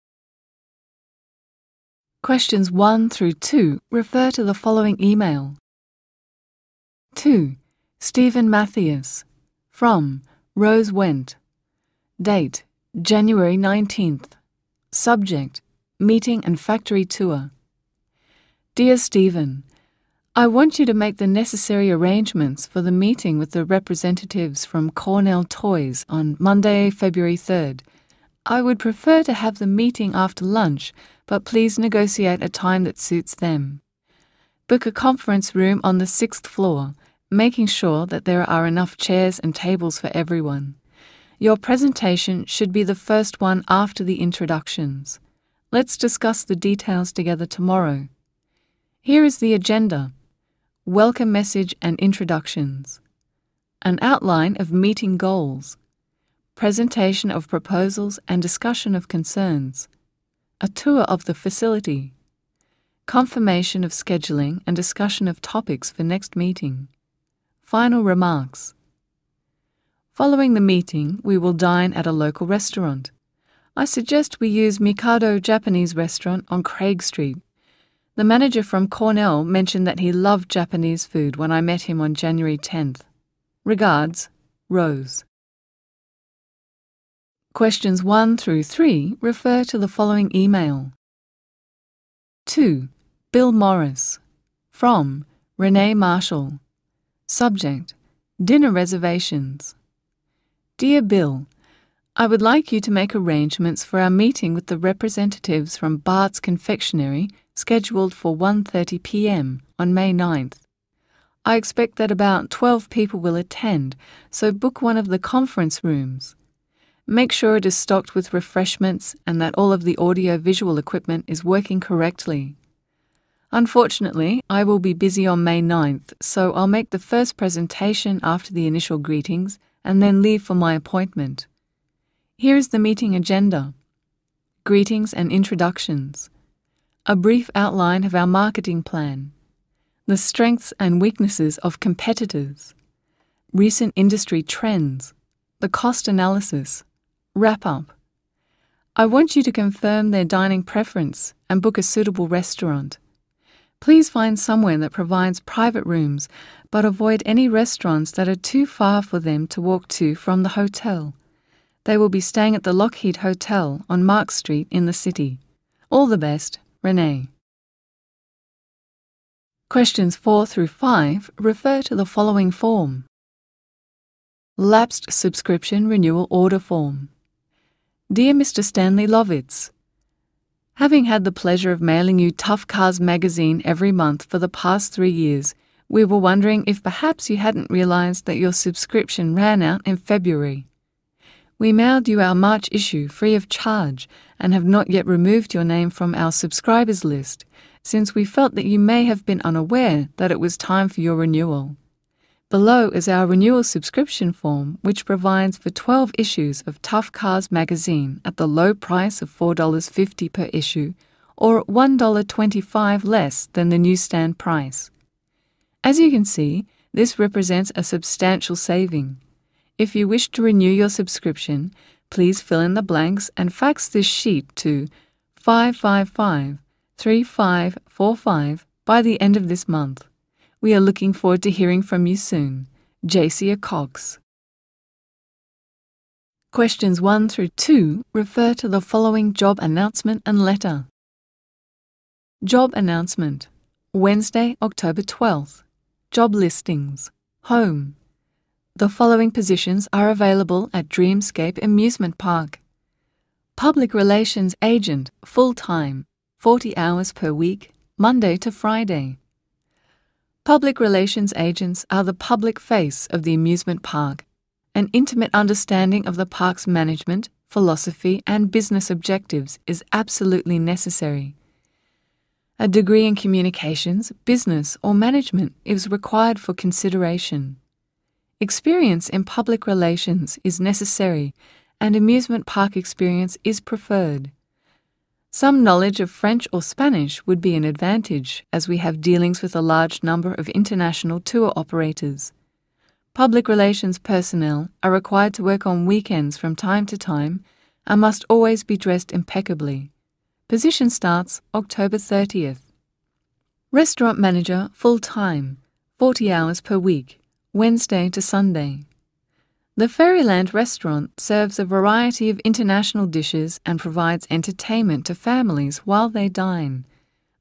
Speaker 3: Questions 1 through 2 refer to the following email. 2. Stephen Mathias. From Rose Went. Date January 19th. Subject Meeting and Factory Tour. Dear Stephen, I want you to make the necessary arrangements for the meeting with the representatives from Cornell Toys on Monday, February 3rd. I would prefer to have the meeting after lunch, but please negotiate a time that suits them. Book a conference room on the 6th floor, making sure that there are enough chairs and tables for everyone. Your presentation should be the first one after the introductions. Let's discuss the details together tomorrow. Here is the agenda: welcome message and introductions, an outline of meeting goals, presentation of proposals and discussion of concerns, a tour of the facility, confirmation of scheduling and discussion of topics for next meeting, final remarks. Following the meeting, we will dine at a local restaurant. I suggest we use Mikado Japanese Restaurant on Craig Street. The manager from Cornell mentioned that he loved Japanese food when I met him on January 10th. Regards, Rose. Questions 1 through 3 refer to the following email. 2. Bill Morris. From Renee Marshall. Subject: Dinner reservations. Dear Bill, I would like you to make arrangements for our meeting with the representatives from Bart's Confectionery scheduled for 1:30 p.m. on May 9th. I expect that about 12 people will attend, so book one of the conference rooms. Make sure it is stocked with refreshments and that all of the audio-visual equipment is working correctly. Unfortunately, I will be busy on May 9th, so I'll make the first presentation after the initial greetings and then leave for my appointment. Here is the meeting agenda: greetings and introductions, a brief outline of our marketing plan, the strengths and weaknesses of competitors, recent industry trends, the cost analysis, wrap-up. I want you to confirm their dining preference and book a suitable restaurant. Please find somewhere that provides private rooms, but avoid any restaurants that are too far for them to walk to from the hotel. They will be staying at the Lockheed Hotel on Mark Street in the city. All the best, Renee. Questions 4 through 5 refer to the following form. Lapsed Subscription Renewal Order Form. Dear Mr. Stanley Lovitz, having had the pleasure of mailing you Tough Cars magazine every month for the past 3 years, we were wondering if perhaps you hadn't realized that your subscription ran out in February. We mailed you our March issue free of charge and have not yet removed your name from our subscribers list, since we felt that you may have been unaware that it was time for your renewal. Below is our renewal subscription form, which provides for 12 issues of Tough Cars magazine at the low price of $4.50 per issue, or $1.25 less than the newsstand price. As you can see, this represents a substantial saving. If you wish to renew your subscription, please fill in the blanks and fax this sheet to 555-3545 by the end of this month. We are looking forward to hearing from you soon. Jacia Cox. Questions 1 through 2 refer to the following job announcement and letter. Job announcement. Wednesday, October 12th. Job listings. Home. The following positions are available at Dreamscape Amusement Park. Public Relations Agent, full-time, 40 hours per week, Monday to Friday. Public relations agents are the public face of the amusement park. An intimate understanding of the park's management, philosophy, and business objectives is absolutely necessary. A degree in communications, business, or management is required for consideration. Experience in public relations is necessary, and amusement park experience is preferred. Some knowledge of French or Spanish would be an advantage, as we have dealings with a large number of international tour operators. Public relations personnel are required to work on weekends from time to time and must always be dressed impeccably. Position starts October 30th. Restaurant manager full-time, 40 hours per week, Wednesday to Sunday. The Fairyland restaurant serves a variety of international dishes and provides entertainment to families while they dine.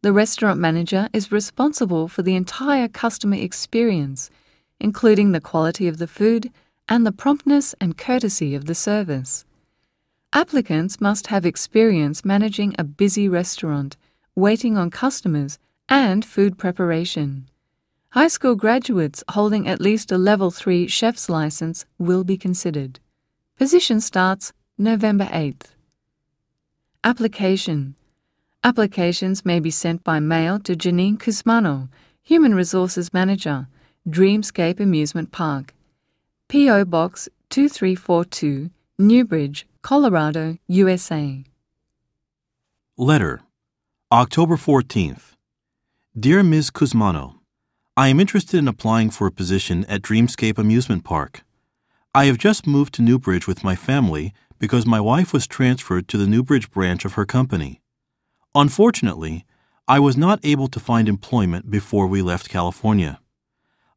Speaker 3: The restaurant manager is responsible for the entire customer experience, including the quality of the food and the promptness and courtesy of the service. Applicants must have experience managing a busy restaurant, waiting on customers, and food preparation. High school graduates holding at least a Level 3 chef's license will be considered. Position starts November 8th. Application. Applications may be sent by mail to Janine Kuzmano, Human Resources Manager, Dreamscape Amusement Park. P.O. Box 2342, Newbridge, Colorado, USA.
Speaker 2: Letter. October 14th. Dear Ms. Kuzmano, I am interested in applying for a position at Dreamscape Amusement Park. I have just moved to Newbridge with my family because my wife was transferred to the Newbridge branch of her company. Unfortunately, I was not able to find employment before we left California.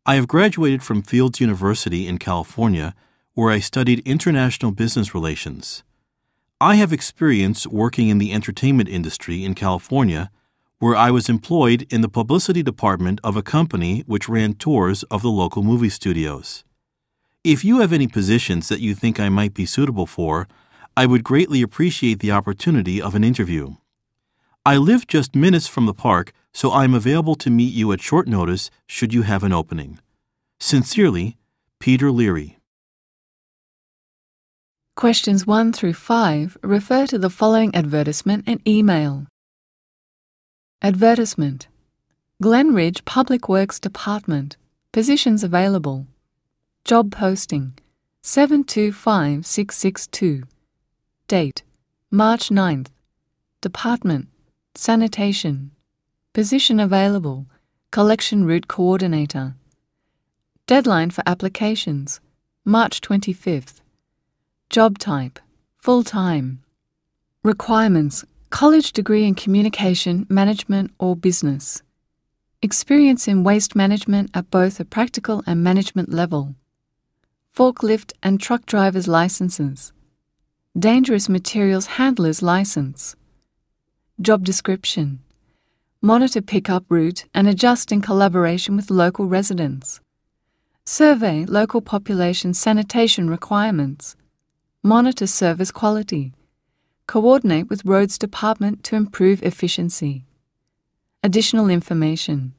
Speaker 2: I have graduated from Fields University in California, where I studied international business relations. I have experience working in the entertainment industry in California, where I was employed in the publicity department of a company which ran tours of the local movie studios. If you have any positions that you think I might be suitable for, I would greatly appreciate the opportunity of an interview. I live just minutes from the park, so I am available to meet you at short notice should you have an opening. Sincerely, Peter Leary.
Speaker 3: Questions 1 through 5 refer to the following advertisement and email. Advertisement. Glen Ridge Public Works Department. Positions available. Job posting 725662. Date March 9th. Department Sanitation. Position available. Collection Route Coordinator. Deadline for applications March 25th. Job type Full-time. Requirements: college degree in communication, management, or business. Experience in waste management at both a practical and management level. Forklift and truck driver's licenses. Dangerous materials handler's license. Job description: monitor pickup route and adjust in collaboration with local residents. Survey local population sanitation requirements. Monitor service quality. Coordinate with roads department to improve efficiency. Additional information: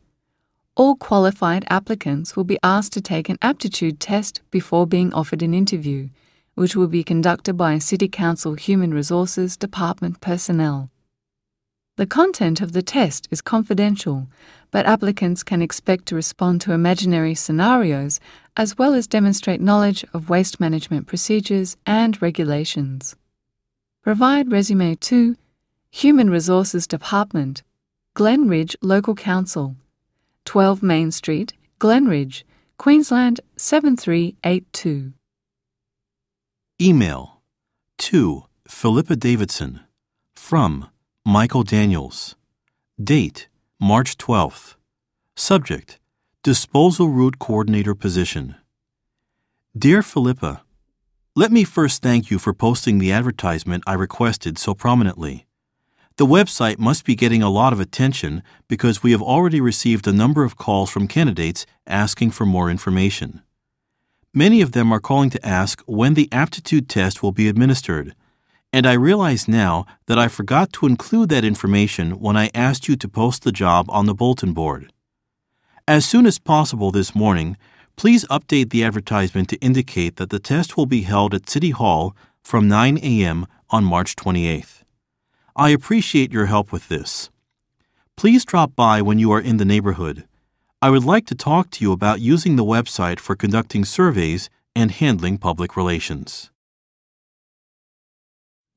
Speaker 3: all qualified applicants will be asked to take an aptitude test before being offered an interview, which will be conducted by City Council Human Resources Department personnel. The content of the test is confidential, but applicants can expect to respond to imaginary scenarios as well as demonstrate knowledge of waste management procedures and regulations. Provide resume to Human Resources Department, Glenridge Local Council, 12 Main Street, Glenridge, Queensland 7382.
Speaker 2: Email to Philippa Davidson from Michael Daniels. Date March 12th. Subject: Disposal Route Coordinator position. Dear Philippa, let me first thank you for posting the advertisement I requested so prominently. The website must be getting a lot of attention because we have already received a number of calls from candidates asking for more information. Many of them are calling to ask when the aptitude test will be administered, and I realize now that I forgot to include that information when I asked you to post the job on the bulletin board. As soon as possible this morning, please update the advertisement to indicate that the test will be held at City Hall from 9 a.m. on March 28th. I appreciate your help with this. Please drop by when you are in the neighborhood. I would like to talk to you about using the website for conducting surveys and handling public relations.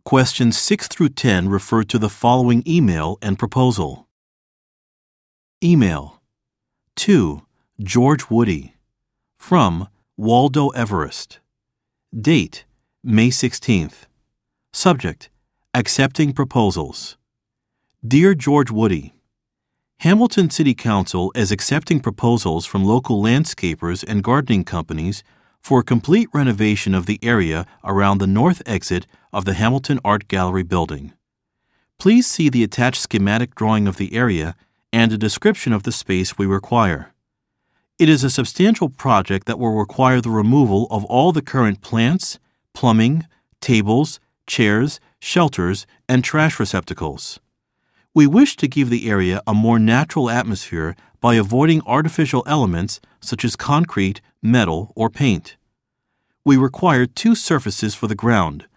Speaker 2: Questions 6 through 10 refer to the following email and proposal. Email to George Woody from Waldo Everest. Date May 16th. Subject: Accepting proposals. Dear George Woody, Hamilton City Council is accepting proposals from local landscapers and gardening companies for a complete renovation of the area around the north exit of the Hamilton Art Gallery building. Please see the attached schematic drawing of the area and a description of the space we require. It is a substantial project that will require the removal of all the current plants, plumbing, tables, chairs, shelters, and trash receptacles. We wish to give the area a more natural atmosphere by avoiding artificial elements such as concrete, metal, or paint. We require 2 surfaces for the ground: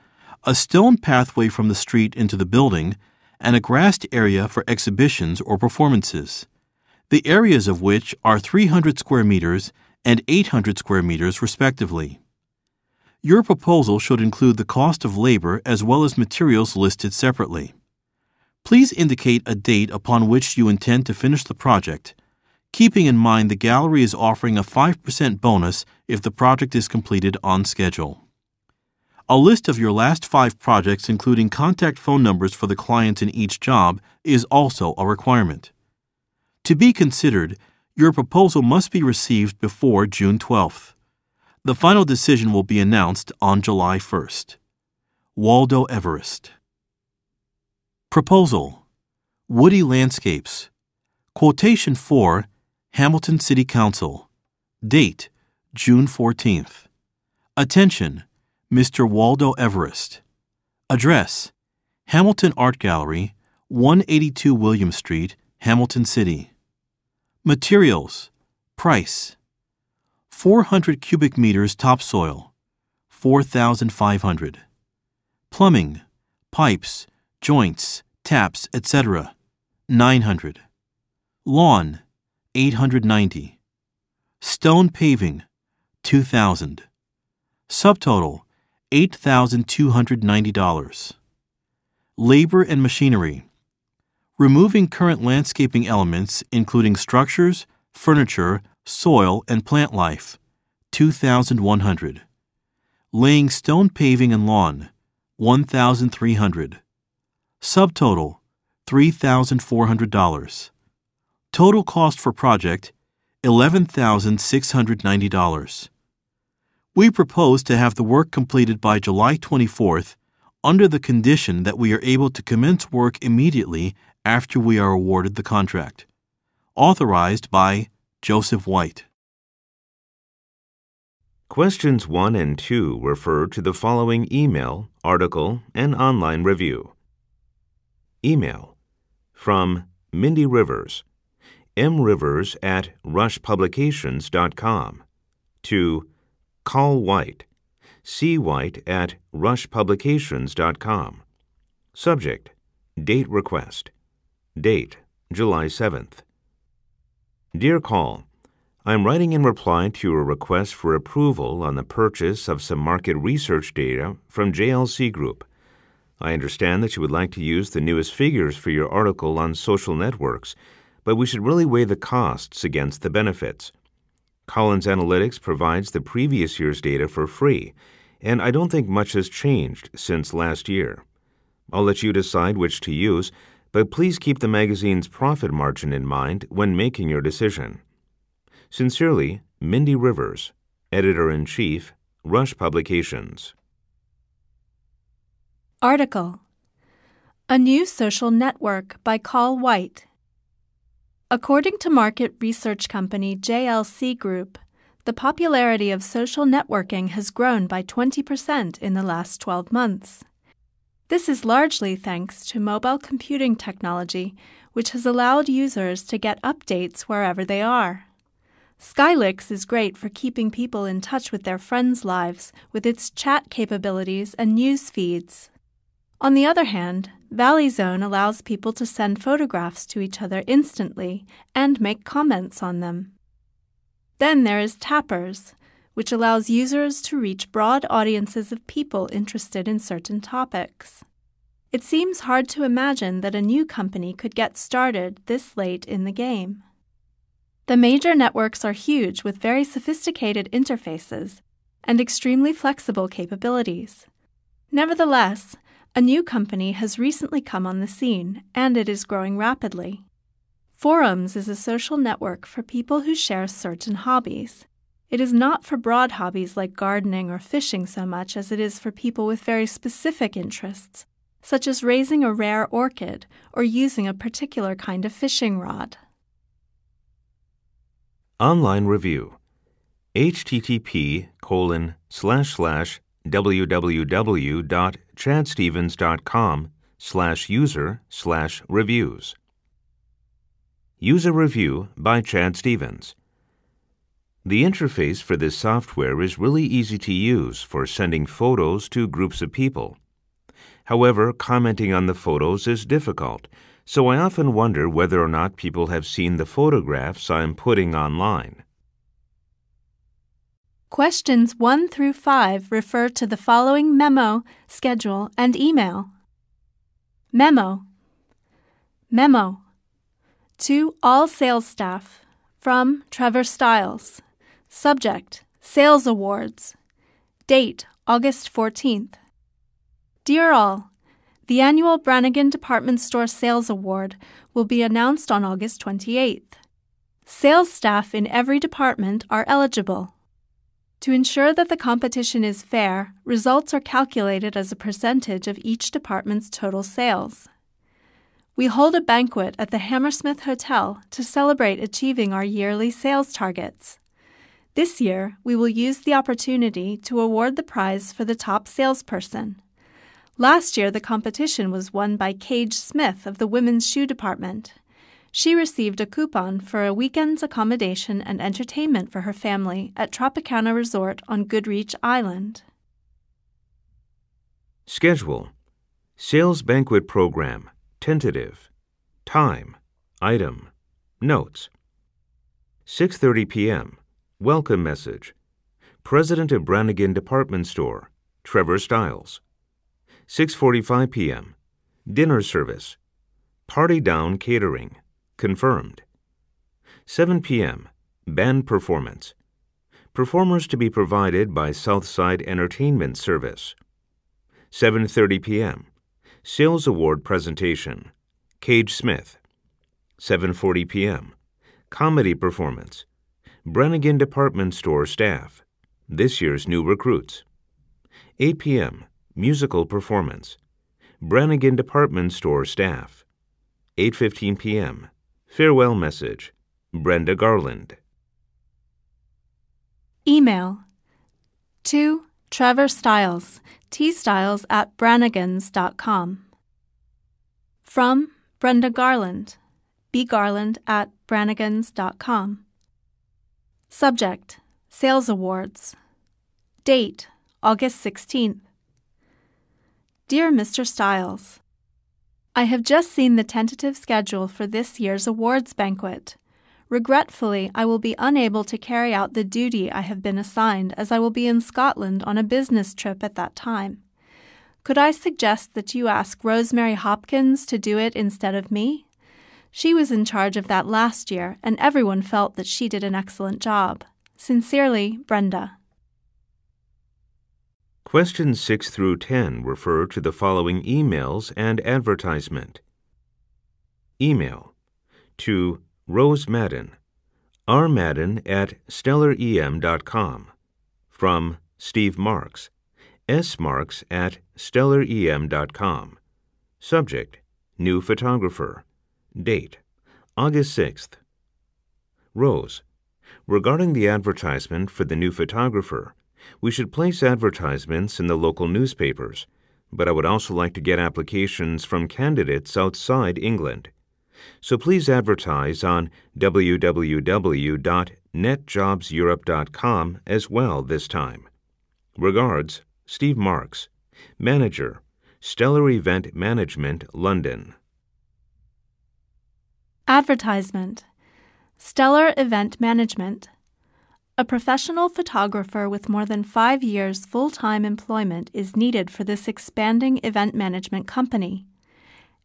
Speaker 2: a stone pathway from the street into the building, and a grassed area for exhibitions or performances, the areas of which are 300 square meters and 800 square meters respectively. Your proposal should include the cost of labor as well as materials listed separately. Please indicate a date upon which you intend to finish the project, keeping in mind the gallery is offering a 5% bonus if the project is completed on schedule. A list of your last 5 projects, including contact phone numbers for the clients in each job, is also a requirement. To be considered, your proposal must be received before June 12th. The final decision will be announced on July 1st. Waldo Everest. Proposal: Woody Landscapes. Quotation for Hamilton City Council. Date June 14th. Attention, Mr. Waldo Everest. Address: Hamilton Art Gallery, 182 William Street, Hamilton City. Materials: Price: 400 cubic meters topsoil, $4,500. Plumbing, pipes, joints, taps, etc., $900. Lawn, $890. Stone paving, $2,000. Subtotal, $8,290. Labor and machinery: removing current landscaping elements including structures, furniture, soil, and plant life, $2,100. Laying stone paving and lawn, $1,300. Subtotal, $3,400. Total cost for project, $11,690. We propose to have the work completed by July 24th under the condition that we are able to commence work immediately after we are awarded the contract. Authorized by Joseph White.
Speaker 4: Questions 1 and 2 refer to the following email, article, and online review. Email from Mindy Rivers, mrivers@rushpublications.com, to Call White, cwhite@rushpublications.com. Subject, date request. Date, July 7th. Dear Call, I'm writing in reply to your request for approval on the purchase of some market research data from JLC Group. I understand that you would like to use the newest figures for your article on social networks, but we should really weigh the costs against the benefits. Collins Analytics provides the previous year's data for free, and I don't think much has changed since last year. I'll let you decide which to use, but please keep the magazine's profit margin in mind when making your decision. Sincerely, Mindy Rivers, Editor-in-Chief, Rush Publications.
Speaker 7: Article: A New Social Network by Call White. According to market research company JLC Group, the popularity of social networking has grown by 20% in the last 12 months. This is largely thanks to mobile computing technology, which has allowed users to get updates wherever they are. Skylix is great for keeping people in touch with their friends' lives with its chat capabilities and news feeds. On the other hand, ValleyZone allows people to send photographs to each other instantly and make comments on them. Then there is Tappers, which allows users to reach broad audiences of people interested in certain topics. It seems hard to imagine that a new company could get started this late in the game. The major networks are huge with very sophisticated interfaces and extremely flexible capabilities. Nevertheless, a new company has recently come on the scene, and it is growing rapidly. Forums is a social network for people who share certain hobbies. It is not for broad hobbies like gardening or fishing so much as it is for people with very specific interests, such as raising a rare orchid or using a particular kind of fishing rod.
Speaker 4: Online review. http://www.chadstevens.com/user/reviews. User review by Chad Stevens. The interface for this software is really easy to use for sending photos to groups of people. However, commenting on the photos is difficult, so I often wonder whether or not people have seen the photographs I'm putting online.
Speaker 7: Questions 1 through 5 refer to the following memo, schedule, and email. Memo. Memo. To all sales staff. From Trevor Stiles. Subject: Sales Awards. Date: August 14th. Dear all, the annual Brannigan Department Store Sales Award will be announced on August 28th. Sales staff in every department are eligible. To ensure that the competition is fair, results are calculated as a percentage of each department's total sales. We hold a banquet at the Hammersmith Hotel to celebrate achieving our yearly sales targets. This year, we will use the opportunity to award the prize for the top salesperson. Last year, the competition was won by Cage Smith of the Women's Shoe Department. She received a coupon for a weekend's accommodation and entertainment for her family at Tropicana Resort on Goodreach Island.
Speaker 4: Schedule. Sales Banquet Program. Tentative. Time. Item. Notes. 6:30 p.m. Welcome message. President of Brannigan Department Store, Trevor Stiles. 6:45 p.m. Dinner service. Party Down Catering. Confirmed. 7 p.m. Band performance. Performers to be provided by Southside Entertainment Service. 7:30 p.m. Sales Award Presentation, Cage Smith. 7:40 p.m. Comedy Performance, Brannigan Department Store Staff, this year's new recruits. 8 p.m. Musical Performance, Brannigan Department Store Staff. 8:15 p.m. Farewell Message, Brenda Garland.
Speaker 7: Email to Trevor Stiles, tstiles@brannigans.com. From Brenda Garland, bgarland@brannigans.com. Subject: Sales Awards. Date: August 16th. Dear Mr. Stiles, I have just seen the tentative schedule for this year's awards banquet. Regretfully, I will be unable to carry out the duty I have been assigned as I will be in Scotland on a business trip at that time. Could I suggest that you ask Rosemary Hopkins to do it instead of me? She was in charge of that last year, and everyone felt that she did an excellent job. Sincerely, Brenda.
Speaker 4: Questions 6 through 10 refer to the following emails and advertisement. Email to Rose Madden, rmadden@stellarem.com. From Steve Marks, smarks@stellarem.com. Subject: New photographer. Date: August 6th. Rose, regarding the advertisement for the new photographer, we should place advertisements in the local newspapers, but I would also like to get applications from candidates outside England. So please advertise on www.netjobseurope.com as well this time. Regards, Steve Marks, Manager, Stellar Event Management, London.
Speaker 7: Advertisement: Stellar Event Management. A professional photographer with more than 5 years full-time employment is needed for this expanding event management company.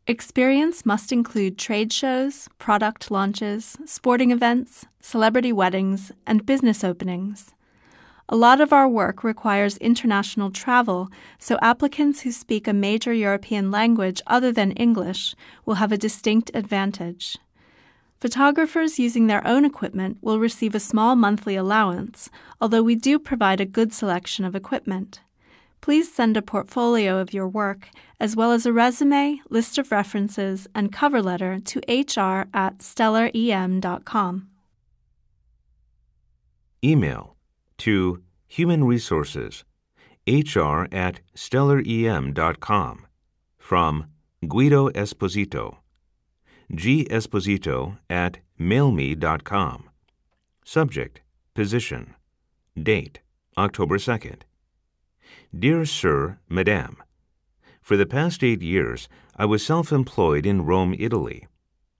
Speaker 7: Experience must include trade shows, product launches, sporting events, celebrity weddings, and business openings. A lot of our work requires international travel, so applicants who speak a major European language other than English will have a distinct advantage. Photographers using their own equipment will receive a small monthly allowance, although we do provide a good selection of equipment. Please send a portfolio of your work, as well as a resume, list of references, and cover letter to hr@stellarem.com.
Speaker 4: Email to Human Resources, hr@stellarem.com. From Guido Esposito, gesposito@mailme.com. Subject: Position. Date: October 2nd. Dear Sir, Madame, for the past 8 years, I was self-employed in Rome, Italy.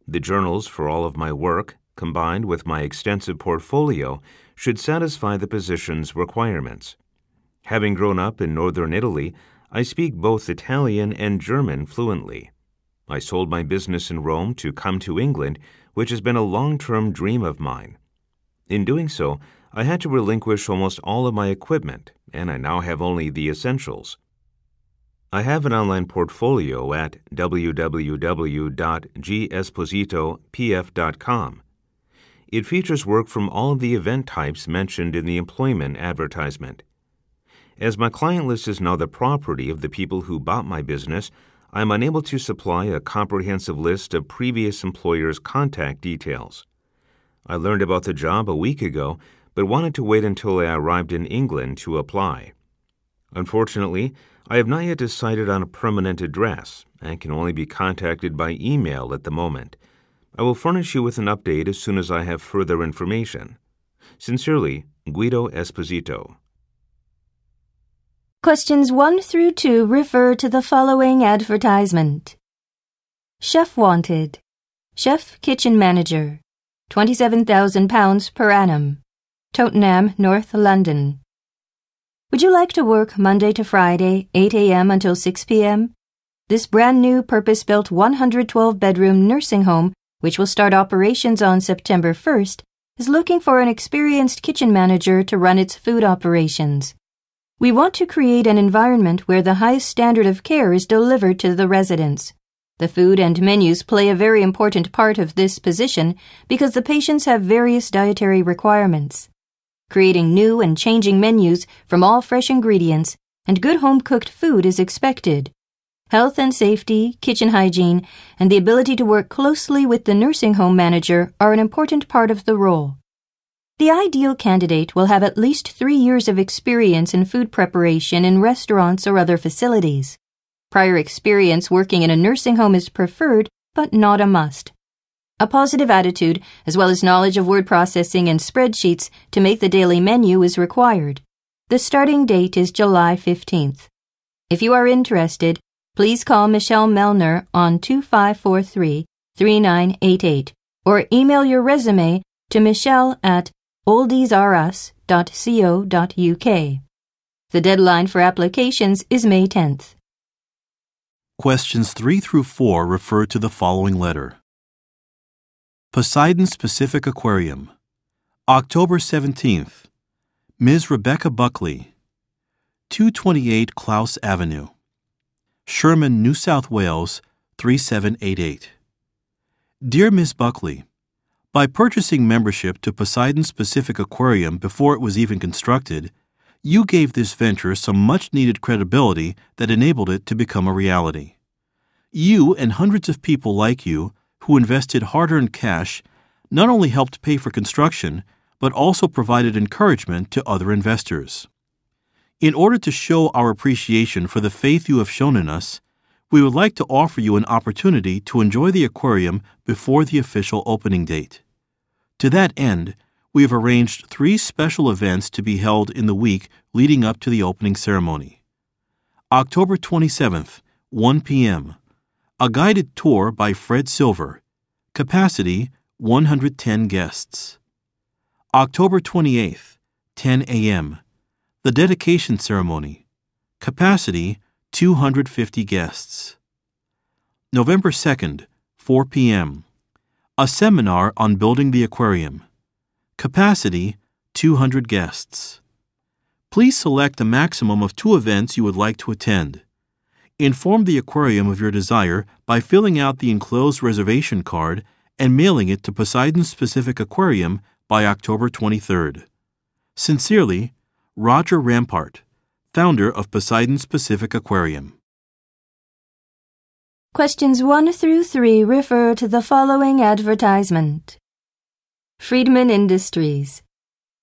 Speaker 4: The journals for all of my work, combined with my extensive portfolio, should satisfy the position's requirements. Having grown up in northern Italy, I speak both Italian and German fluently. I sold my business in Rome to come to England, which has been a long-term dream of mine. In doing so, I had to relinquish almost all of my equipment, and I now have only the essentials. I have an online portfolio at www.gespositopf.com. It features work from all of the event types mentioned in the employment advertisement. As my client list is now the property of the people who bought my business, I am unable to supply a comprehensive list of previous employers' contact details. I learned about the job a week ago, but wanted to wait until I arrived in England to apply. Unfortunately, I have not yet decided on a permanent address and can only be contacted by email at the moment. I will furnish you with an update as soon as I have further information. Sincerely, Guido Esposito.
Speaker 1: Questions 1 through 2 refer to the following advertisement. Chef wanted. Chef kitchen manager. £27,000 per annum. Tottenham, North London. Would you like to work Monday to Friday, 8 a.m. until 6 p.m.? This brand new purpose-built 112-bedroom nursing home, which will start operations on September 1st, is looking for an experienced kitchen manager to run its food operations. We want to create an environment where the highest standard of care is delivered to the residents. The food and menus play a very important part of this position because the patients have various dietary requirements. Creating new and changing menus from all fresh ingredients and good home-cooked food is expected. Health and safety, kitchen hygiene, and the ability to work closely with the nursing home manager are an important part of the role. The ideal candidate will have at least 3 years of experience in food preparation in restaurants or other facilities. Prior experience working in a nursing home is preferred, but not a must. A positive attitude, as well as knowledge of word processing and spreadsheets to make the daily menu is required. The starting date is July 15th. If you are interested, please call Michelle Melner on 2543-3988 or email your resume to michelle@oldiesrus.co.uk. The deadline for applications is May 10th.
Speaker 2: Questions 3 through 4 refer to the following letter. Poseidon Pacific Aquarium, October 17th. Ms. Rebecca Buckley, 228 Klaus Avenue, Sherman, New South Wales, 3788. Dear Ms. Buckley, by purchasing membership to Poseidon Pacific Aquarium before it was even constructed, you gave this venture some much-needed credibility that enabled it to become a reality. You and hundreds of people like you who invested hard-earned cash not only helped pay for construction, but also provided encouragement to other investors. In order to show our appreciation for the faith you have shown in us, we would like to offer you an opportunity to enjoy the aquarium before the official opening date. To that end, we have arranged 3 special events to be held in the week leading up to the opening ceremony. October 27th, 1 p.m., a guided tour by Fred Silver. Capacity, 110 guests. October 28th, 10 a.m., the dedication ceremony. Capacity, 250 guests. November 2nd, 4 p.m., a seminar on building the aquarium. Capacity, 200 guests. Please select a maximum of 2 events you would like to attend. Inform the aquarium of your desire by filling out the enclosed reservation card and mailing it to Poseidon Pacific Aquarium by October 23rd. Sincerely, Roger Rampart, founder of Poseidon Pacific Aquarium.
Speaker 1: Questions 1 through 3 refer to the following advertisement. Friedman Industries.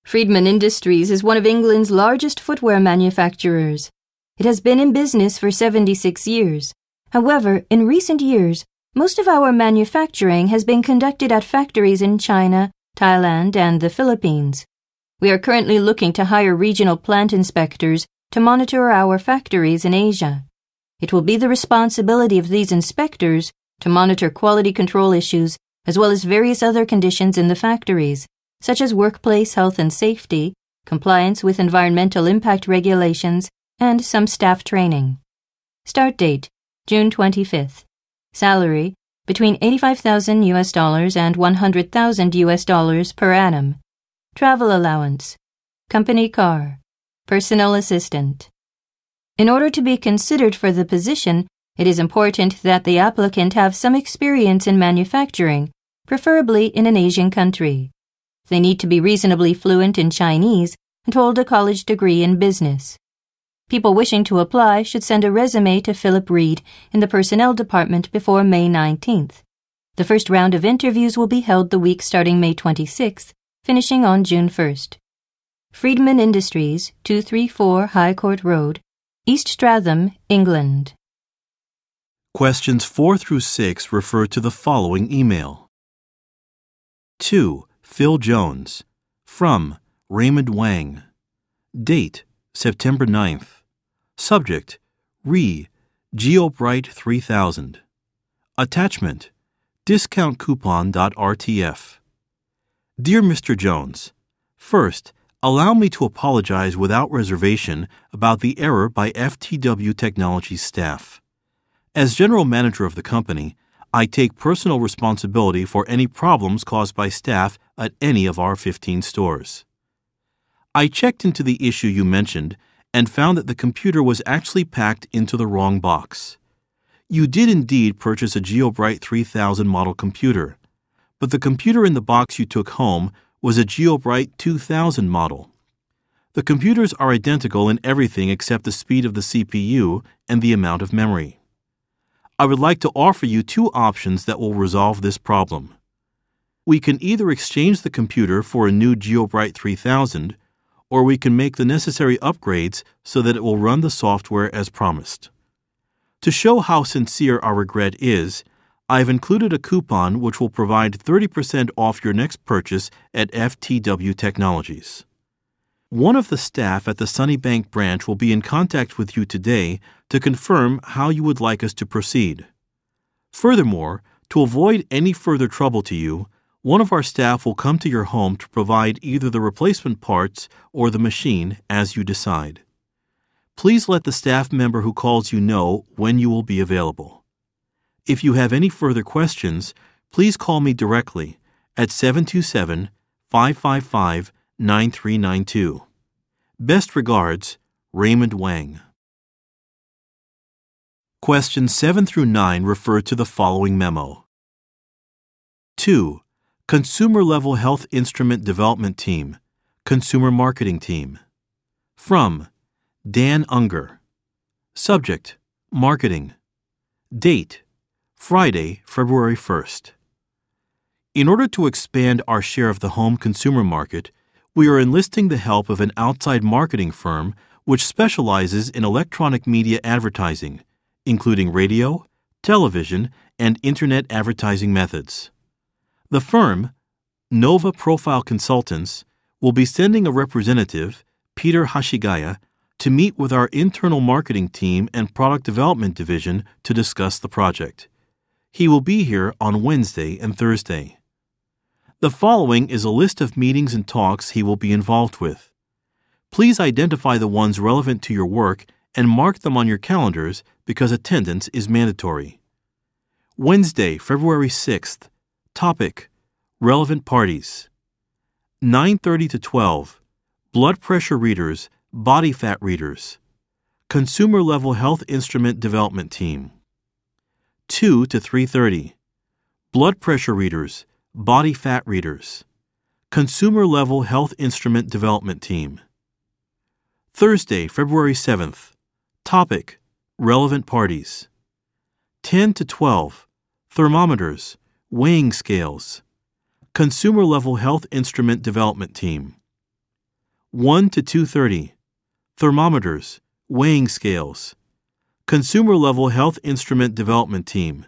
Speaker 1: Friedman Industries is one of England's largest footwear manufacturers. It has been in business for 76 years. However, in recent years, most of our manufacturing has been conducted at factories in China, Thailand, and the Philippines. We are currently looking to hire regional plant inspectors to monitor our factories in Asia. It will be the responsibility of these inspectors to monitor quality control issues as well as various other conditions in the factories, such as workplace health and safety, compliance with environmental impact regulations, and some staff training. Start date, June 25th. Salary, between $85,000 and $100,000 per annum. Travel allowance. Company car. Personal assistant. In order to be considered for the position, it is important that the applicant have some experience in manufacturing, preferably in an Asian country. They need to be reasonably fluent in Chinese and hold a college degree in business. People wishing to apply should send a resume to Philip Reed in the Personnel Department before May 19th. The first round of interviews will be held the week starting May 26th, finishing on June 1st. Friedman Industries, 234 High Court Road, East Stratham, England.
Speaker 2: Questions 4 through 6 refer to the following email. 2. Phil Jones. From Raymond Wang. Date, September 9th. Subject, GeoBright 3000. Attachment, discountcoupon.rtf. Dear Mr. Jones, first, allow me to apologize without reservation about the error by FTW Technologies staff. As general manager of the company, I take personal responsibility for any problems caused by staff at any of our 15 stores. I checked into the issue you mentioned and found that the computer was actually packed into the wrong box. You did indeed purchase a GeoBright 3000 model computer, but the computer in the box you took home was a GeoBright 2000 model. The computers are identical in everything except the speed of the CPU and the amount of memory. I would like to offer you two options that will resolve this problem. We can either exchange the computer for a new GeoBright 3000, or we can make the necessary upgrades so that it will run the software as promised. To show how sincere our regret is, I have included a coupon which will provide 30% off your next purchase at FTW Technologies. One of the staff at the Sunnybank branch will be in contact with you today to confirm how you would like us to proceed. Furthermore, to avoid any further trouble to you, one of our staff will come to your home to provide either the replacement parts or the machine as you decide. Please let the staff member who calls you know when you will be available. If you have any further questions, please call me directly at 727-555-9392. Best regards, Raymond Wang. Questions 7 through 9 refer to the following memo. 2. Consumer Level Health Instrument Development Team, Consumer Marketing Team. From Dan Unger. Subject, Marketing. Date, Friday, February 1st. In order to expand our share of the home consumer market, we are enlisting the help of an outside marketing firm which specializes in electronic media advertising, including radio, television, and internet advertising methods. The firm, Nova Profile Consultants, will be sending a representative, Peter Hashigaya, to meet with our internal marketing team and product development division to discuss the project. He will be here on Wednesday and Thursday. The following is a list of meetings and talks he will be involved with. Please identify the ones relevant to your work and mark them on your calendars because attendance is mandatory. Wednesday, February 6th. Topic: Relevant Parties. 9:30 to 12. Blood pressure readers, body fat readers. Consumer Level Health Instrument Development Team. 2 to 3:30. Blood pressure readers, body fat readers. Consumer Level Health Instrument Development Team. Thursday, February 7th. Topic: Relevant Parties. 10 to 12. Thermometers, weighing scales. Consumer Level Health Instrument Development Team. 1 to 2:30. Thermometers, weighing scales. Consumer Level Health Instrument Development Team.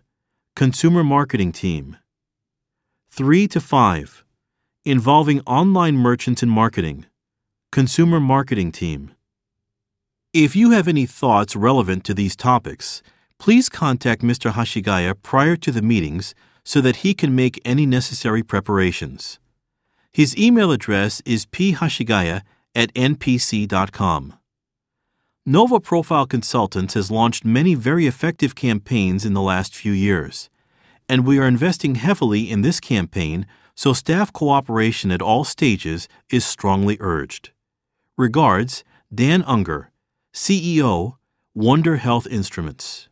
Speaker 2: Consumer Marketing Team. 3 to 5. Involving online merchants in marketing. Consumer Marketing Team. If you have any thoughts relevant to these topics, please contact Mr. Hashigaya prior to the meetings so that he can make any necessary preparations. His email address is phashigaya@npc.com. Nova Profile Consultants has launched many very effective campaigns in the last few years, and we are investing heavily in this campaign, so staff cooperation at all stages is strongly urged. Regards, Dan Unger, CEO, Wonder Health Instruments.